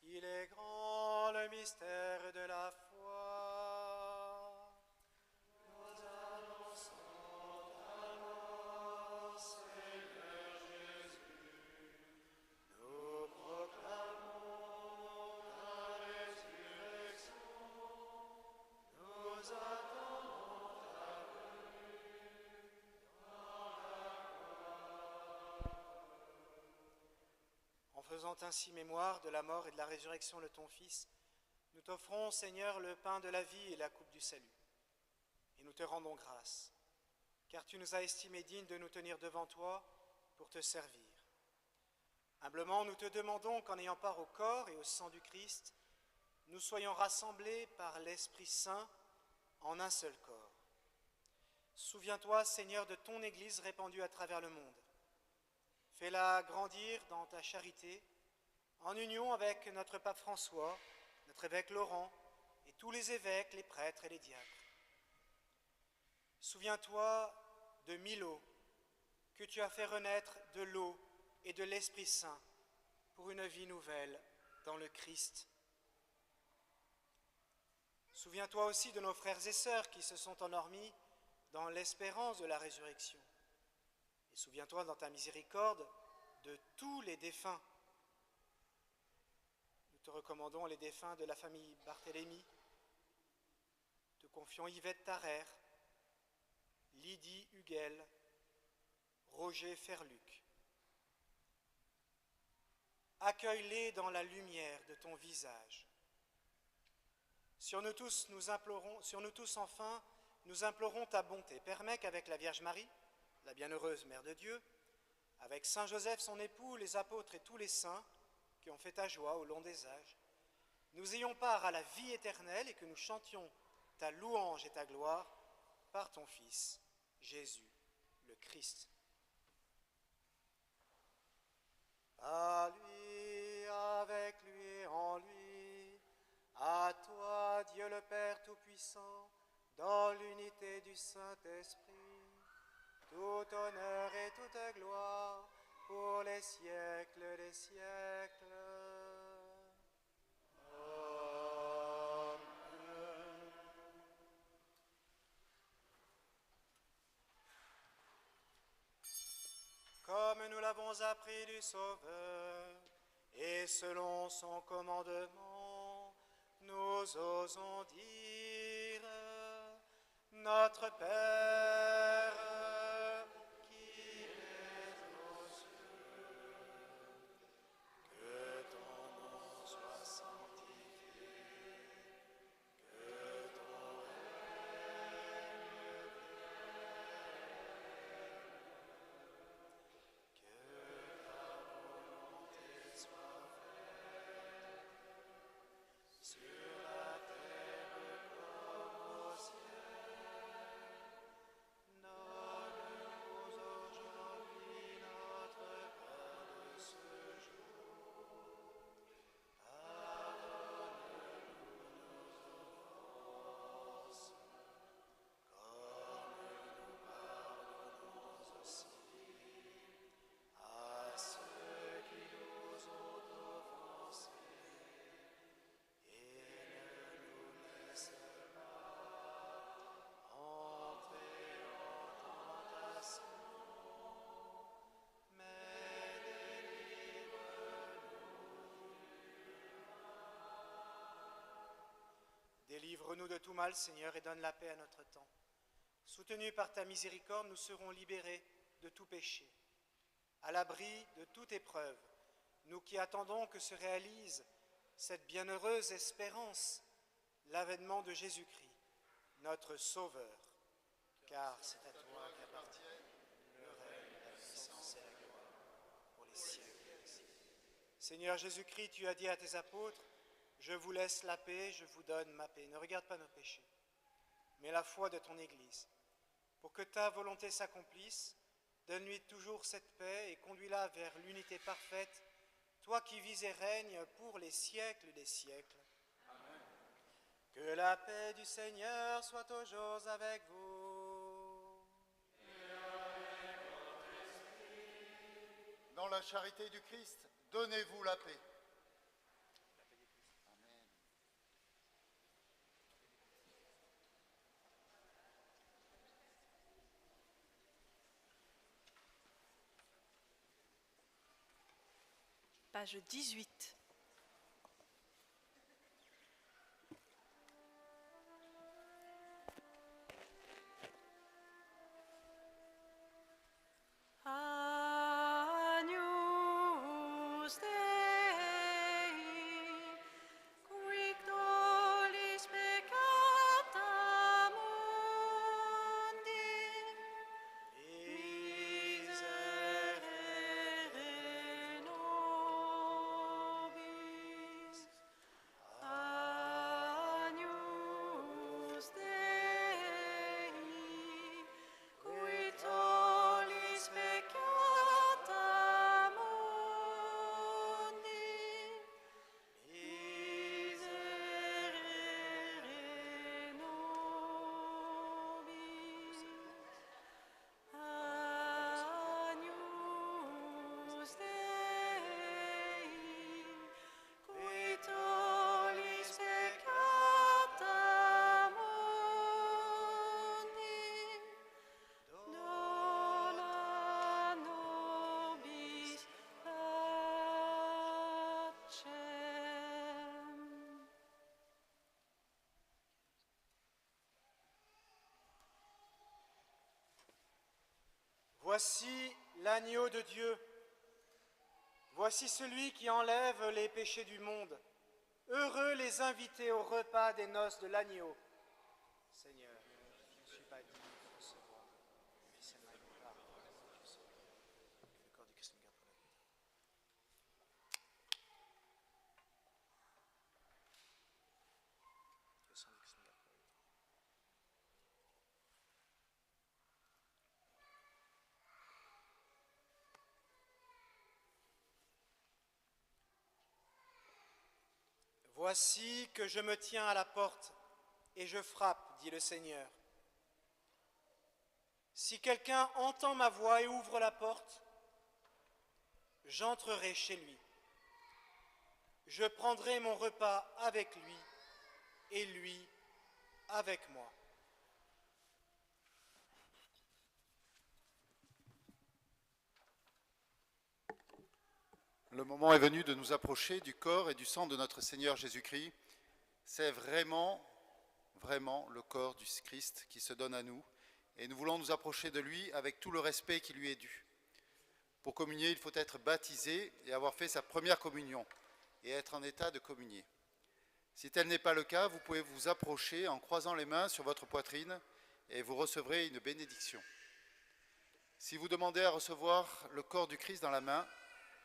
Il est grand le mystère de la foi. Nous annonçons ta mort, Seigneur Jésus. Nous proclamons ta résurrection. Nous attendons ta venue dans la gloire. En faisant ainsi mémoire de la mort et de la résurrection de ton Fils, nous t'offrons, Seigneur, le pain de la vie et la coupe du salut. Et nous te rendons grâce, car tu nous as estimés dignes de nous tenir devant toi pour te servir. Humblement, nous te demandons qu'en ayant part au corps et au sang du Christ, nous soyons rassemblés par l'Esprit Saint en un seul corps. Souviens-toi, Seigneur, de ton Église répandue à travers le monde. Fais-la grandir dans ta charité, en union avec notre pape François, notre évêque Laurent, et tous les évêques, les prêtres et les diacres. Souviens-toi de Milo, que tu as fait renaître de l'eau et de l'Esprit Saint pour une vie nouvelle dans le Christ. Souviens-toi aussi de nos frères et sœurs qui se sont endormis dans l'espérance de la résurrection. Et souviens-toi dans ta miséricorde de tous les défunts. Nous te recommandons les défunts de la famille Barthélemy. Te confions Yvette Tarère, Lydie Huguel, Roger Ferluc. Accueille-les dans la lumière de ton visage. Sur nous tous enfin, nous implorons ta bonté. Permets qu'avec la Vierge Marie, la bienheureuse Mère de Dieu, avec Saint Joseph son époux, les apôtres et tous les saints qui ont fait ta joie au long des âges, nous ayons part à la vie éternelle et que nous chantions ta louange et ta gloire par ton Fils, Jésus, le Christ. À lui, avec lui et en lui, à toi, Dieu le Père Tout-Puissant, dans l'unité du Saint-Esprit, tout honneur et toute gloire pour les siècles des siècles. Amen. Comme nous l'avons appris du Sauveur, et selon son commandement, nous osons dire, Notre Père, qui es aux cieux, que ton nom soit sanctifié, que ton règne vienne, que ta volonté soit faite sur la terre comme au ciel. Donne-nous aujourd'hui notre pain de ce jour. Pardonne-nous nos offenses, comme nous pardonnons aussi à ceux qui nous ont offensés. Et ne nous laisse pas entrer en tentation, mais délivre-nous de tout mal, Seigneur, et donne la paix à notre temps. Soutenus par ta miséricorde, nous serons libérés de tout péché, à l'abri de toute épreuve, nous qui attendons que se réalise cette bienheureuse espérance, l'avènement de Jésus-Christ, notre Sauveur. Car c'est à toi qu'appartiennent le règne, la puissance et la gloire pour les siècles des siècles. Seigneur Jésus-Christ, tu as dit à tes apôtres, je vous laisse la paix, je vous donne ma paix. Ne regarde pas nos péchés, mais la foi de ton Église. Pour que ta volonté s'accomplisse, donne-lui toujours cette paix et conduis-la vers l'unité parfaite, toi qui vis et règnes pour les siècles des siècles. Amen. Que la paix du Seigneur soit toujours avec vous. Et avec votre esprit. Dans la charité du Christ, donnez-vous la paix. Amen. Page 18. Agnus Dei, qui tollis peccata mundi, miserere nobis. Agnus Dei, qui tollis peccata mundi, miserere nobis. Agnus Dei, qui tollis peccata mundi, dona nobis pacem. Voici l'agneau de Dieu. Voici celui qui enlève les péchés du monde. Heureux les invités au repas des noces de l'agneau. Seigneur, je ne suis pas digne de recevoir, mais seulement une parole de Dieu seul. Que le corps du Christ me garde pour la vie. Que le sang du Christ me garde pour la vie. Voici que je me tiens à la porte et je frappe, dit le Seigneur. Si quelqu'un entend ma voix et ouvre la porte, j'entrerai chez lui. Je prendrai mon repas avec lui et lui avec moi. Le moment est venu de nous approcher du corps et du sang de notre Seigneur Jésus-Christ. C'est vraiment le corps du Christ qui se donne à nous et nous voulons nous approcher de lui avec tout le respect qui lui est dû. Pour communier, il faut être baptisé et avoir fait sa première communion et être en état de communier. Si tel n'est pas le cas, vous pouvez vous approcher en croisant les mains sur votre poitrine et vous recevrez une bénédiction. Si vous demandez à recevoir le corps du Christ dans la main,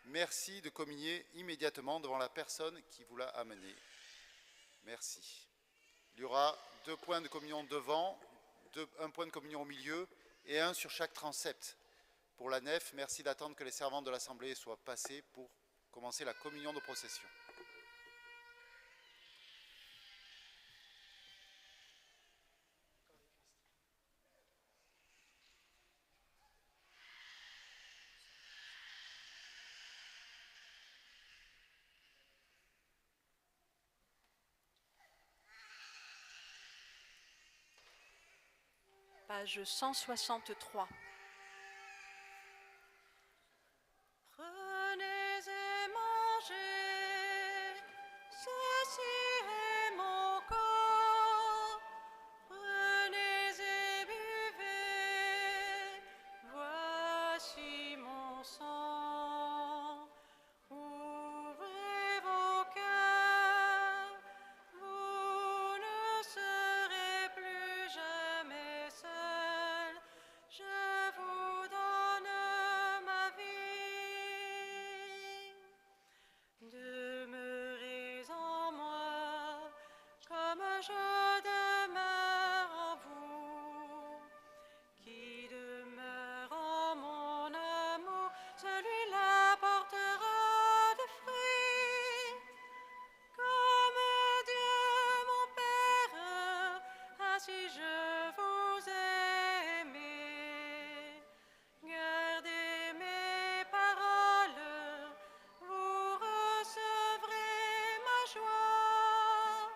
merci de communier immédiatement devant la personne qui vous l'a amené. Merci. Il y aura 2 points de communion devant, un point de communion au milieu et un sur chaque transept. Pour la nef, merci d'attendre que les servantes de l'Assemblée soient passées pour commencer la communion de procession. Page 163. Prenez et mangez, ceci est mon corps. Prenez et buvez, voici mon sang. Ouvrez vos cœurs, vous ne serez plus jamais seuls. Je vous donne ma vie. Demeurez en moi comme je demeure en vous. Qui demeure en mon amour, celui-là portera des fruits. Comme Dieu mon Père, ainsi je vous ai aimé. Gardez mes paroles, vous recevrez ma joie.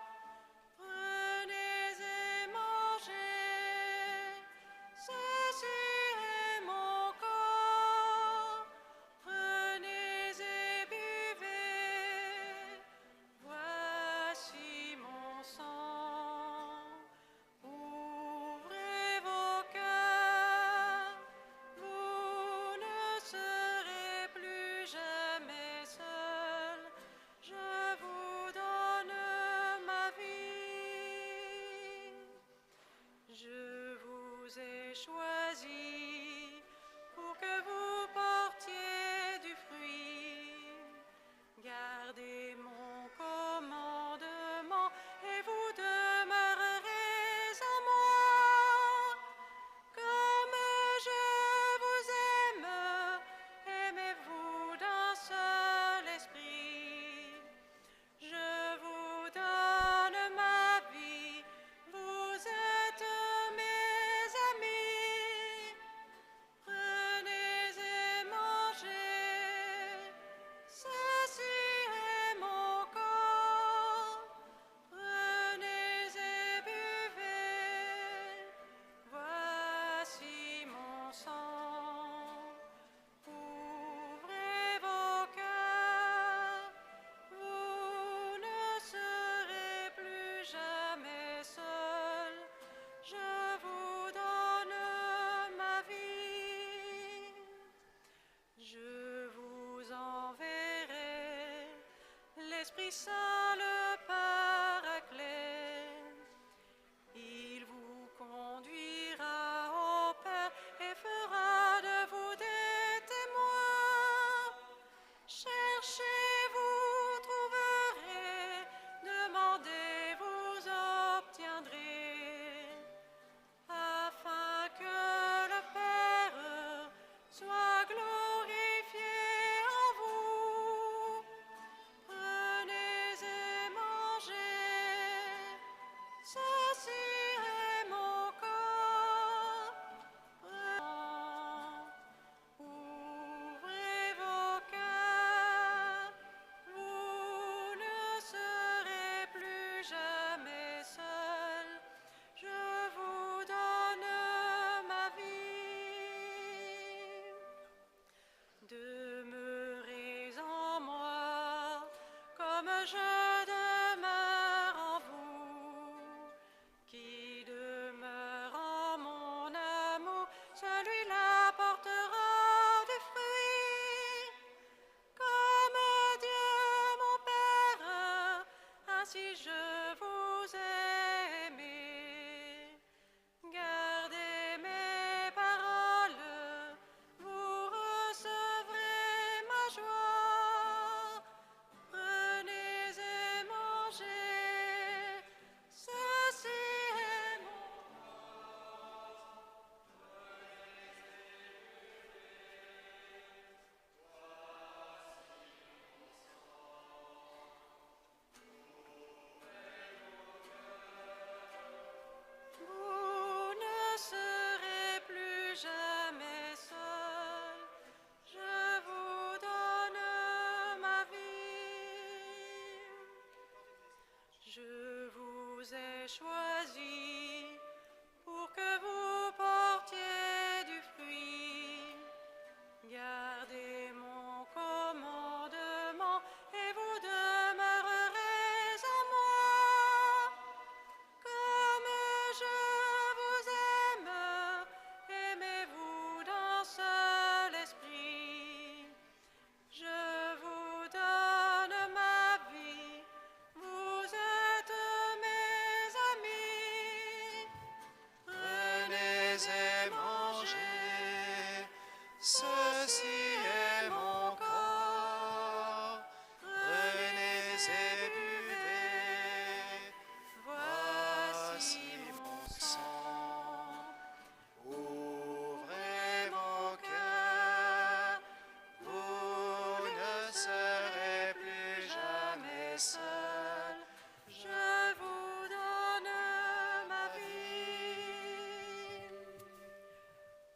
Prenez et mangez, ceci est mon corps. Prenez et buvez, voici mon sang. Ouvrez vos cœurs, vous ne serez plus jamais seuls. Je vous donne ma vie. Je vous ai choisi pour que vous portiez du fruit. Gardez mon commandement et vous demeurerez en moi. Comme je vous aime, aimez-vous d'un seul esprit. Je vous donne ma vie, vous êtes mes amis. Prenez et mangez, ceci est mon corps. Prenez et buvez, voici mon sang. Ouvrez vos cœurs, vous ne serez plus jamais seuls. Je vous donne ma vie. Je vous enverrai l'Esprit Saint, le Paraclet. Il vous conduira au Père et fera de vous des témoins. Cherchez, vous trouverez, demandez, vous obtiendrez, afin que le Père soit glorifié en vous. Prenez et je demeure en vous. Qui demeure en mon amour, celui-là portera des fruits. Comme Dieu mon Père, ainsi je vous ai aimé. Gardez mes paroles, vous recevrez ma joie. Prenez et mangez, ceci est mon Vous ne serez plus jamais seul, je vous donne ma vie. Je vous ai choisi pour que vous portiez du fruit. Gardez mon commandement et vous demeurerez en moi. Comme je vous aime, aimez-vous d'un seul esprit. Je vous donne ma vie, vous êtes mes amis. Prenez et mangez, ceci est mon corps. Prenez et buvez, voici mon sang. Ouvrez vos cœurs, vous ne serez plus jamais seul. Je vous donne ma vie.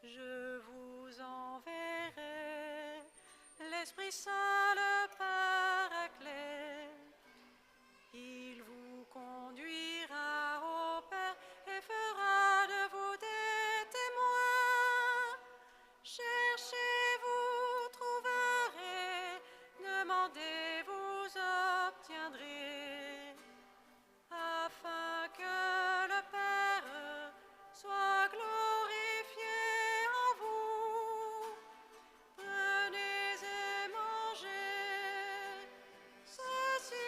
Je vous enverrai l'Esprit Saint, le Paraclet. Il vous conduira au Père et fera de vous des témoins. Cherchez, vous trouverez, demandez, vous obtiendrez, afin que le Père soit glorifié en vous. Prenez et mangez, ceci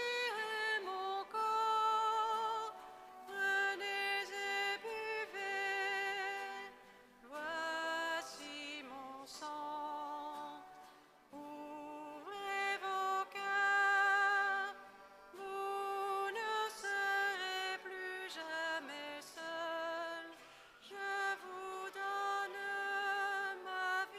est mon corps. Prenez et buvez, voici mon sang. Ouvrez vos cœurs, vous ne serez plus jamais seul. Je vous donne ma vie.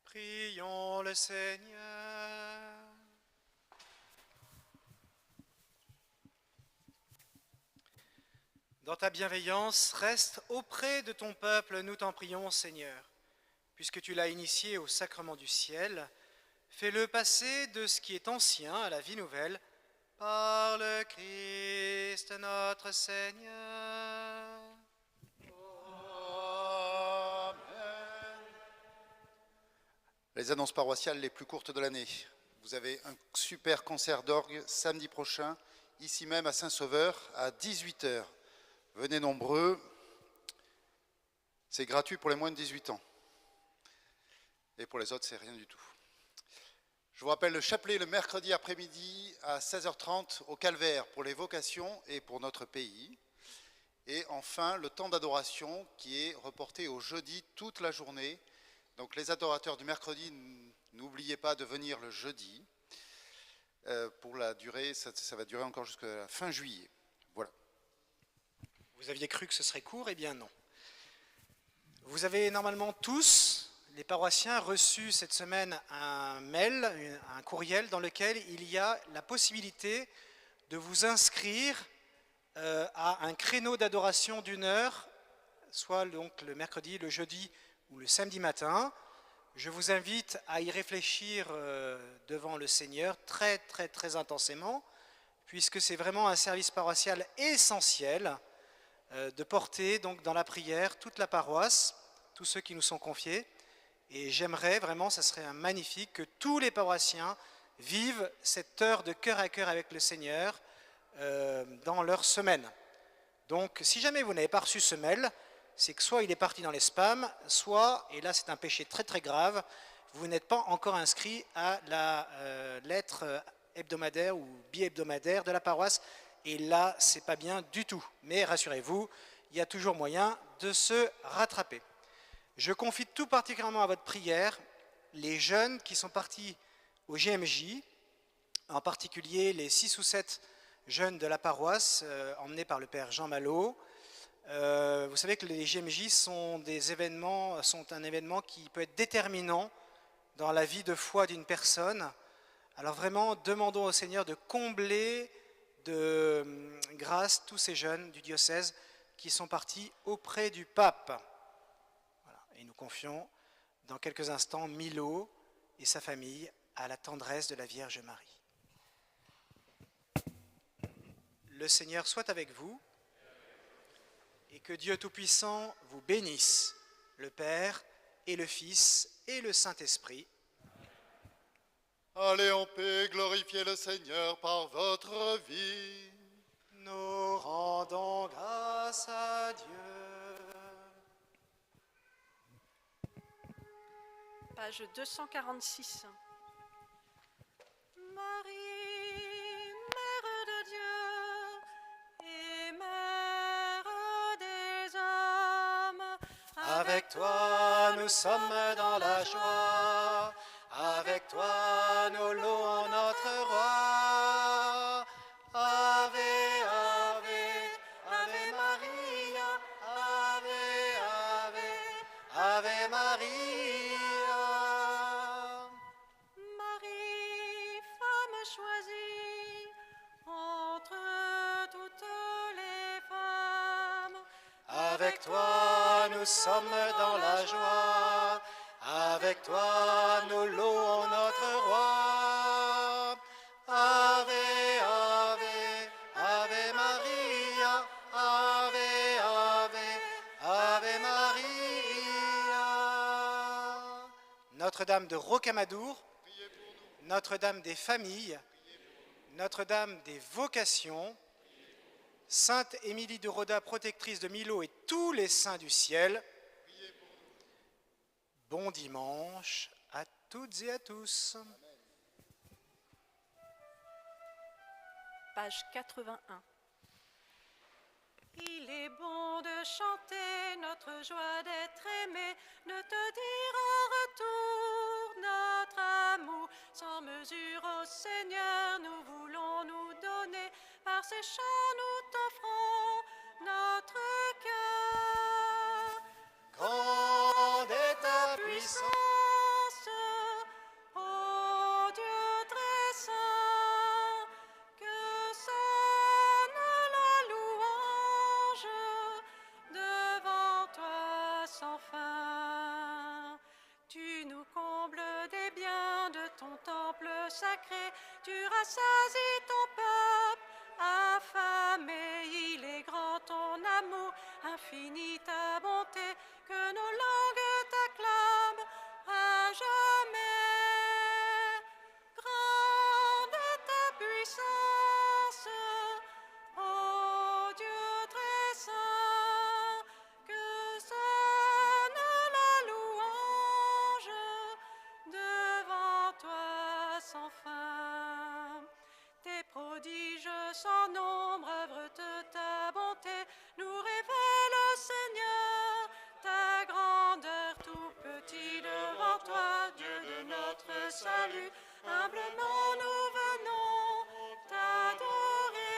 Prions le Seigneur. Dans ta bienveillance, reste auprès de ton peuple, nous t'en prions, Seigneur. Puisque tu l'as initié au sacrement du ciel, fais-le passer de ce qui est ancien à la vie nouvelle, par le Christ notre Seigneur. Les annonces paroissiales les plus courtes de l'année. Vous avez un super concert d'orgue samedi prochain. ici même à Saint-Sauveur, à 18 h. Venez nombreux, c'est gratuit pour les moins de 18 ans. Et pour les autres, c'est rien du tout. Je vous rappelle le chapelet le mercredi après-midi à 16h30 au Calvaire pour les vocations et pour notre pays. Et enfin, le temps d'adoration qui est reporté au jeudi toute la journée. Donc les adorateurs du mercredi, n'oubliez pas de venir le jeudi. Pour la durée, ça va durer encore jusqu'à la fin juillet. Voilà. Vous aviez cru que ce serait court? Eh bien non. Vous avez normalement tous, les paroissiens, reçu cette semaine un mail, un courriel dans lequel il y a la possibilité de vous inscrire à un créneau d'adoration d'1 heure, soit donc le mercredi, le jeudi ou le samedi matin. Je vous invite à y réfléchir devant le Seigneur très très très intensément, puisque c'est vraiment un service paroissial essentiel de porter donc dans la prière toute la paroisse, tous ceux qui nous sont confiés. Et j'aimerais vraiment, ça serait magnifique, que tous les paroissiens vivent cette heure de cœur à cœur avec le Seigneur dans leur semaine. Donc si jamais vous n'avez pas reçu ce mail, c'est que soit il est parti dans les spams, soit, et là c'est un péché très très grave, vous n'êtes pas encore inscrit à la lettre hebdomadaire ou bi-hebdomadaire de la paroisse, et là c'est pas bien du tout. Mais rassurez-vous, il y a toujours moyen de se rattraper. Je confie tout particulièrement à votre prière les jeunes qui sont partis au GMJ, en particulier les 6 ou 7 jeunes de la paroisse emmenés par le père Jean Malot. Vous savez que les GMJ sont un événement qui peut être déterminant dans la vie de foi d'une personne. Alors vraiment, demandons au Seigneur de combler de grâce tous ces jeunes du diocèse qui sont partis auprès du pape. Voilà. Et nous confions dans quelques instants Milo et sa famille à la tendresse de la Vierge Marie. Le Seigneur soit avec vous. Et que Dieu Tout-Puissant vous bénisse, le Père et le Fils et le Saint-Esprit. Allez en paix, glorifiez le Seigneur par votre vie. Nous rendons grâce à Dieu. Page 246. Marie, Mère de Dieu et Mère des hommes, Avec toi, nous sommes dans la joie. Avec toi, nous louons notre roi. Ave, Ave, Ave Maria, Ave, Ave, Ave Maria. Marie, femme choisie entre toutes les femmes. Avec toi, nous sommes dans la joie. Avec toi, nous louons notre roi. Ave, Ave, Ave Maria, Ave, Ave, Ave Maria. Notre-Dame de Rocamadour, Notre-Dame des familles, Notre-Dame des vocations, Sainte Émilie de Roda, protectrice de Milo et tous les saints du ciel. Bon dimanche à toutes et à tous. Page 81. Il est bon de chanter notre joie d'être aimé, de te dire en retour notre amour. Sans mesure au Seigneur, nous voulons nous donner. Par ces chants, nous t'offrons notre cœur. Grande est ta puissance. Ô Dieu très saint, que sonne la louange devant toi sans fin. Tu nous combles des biens de ton temple sacré, tu rassasies ton peuple affamé. Il est grand ton amour, infinie ta bonté, que nos langues t'acclament à jamais. Grande est ta puissance, sans nombre, œuvre de ta bonté, nous révèle, ô Seigneur, ta grandeur. Tout petit devant toi, Dieu de notre salut, humblement nous venons t'adorer.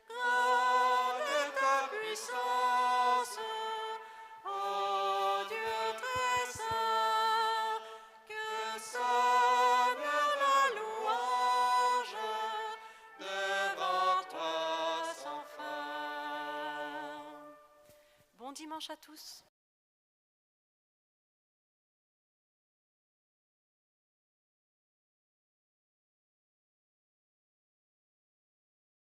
Grande est ta puissance, ô Dieu très saint, que sonne la louange devant toi sans fin. Bon dimanche à tous.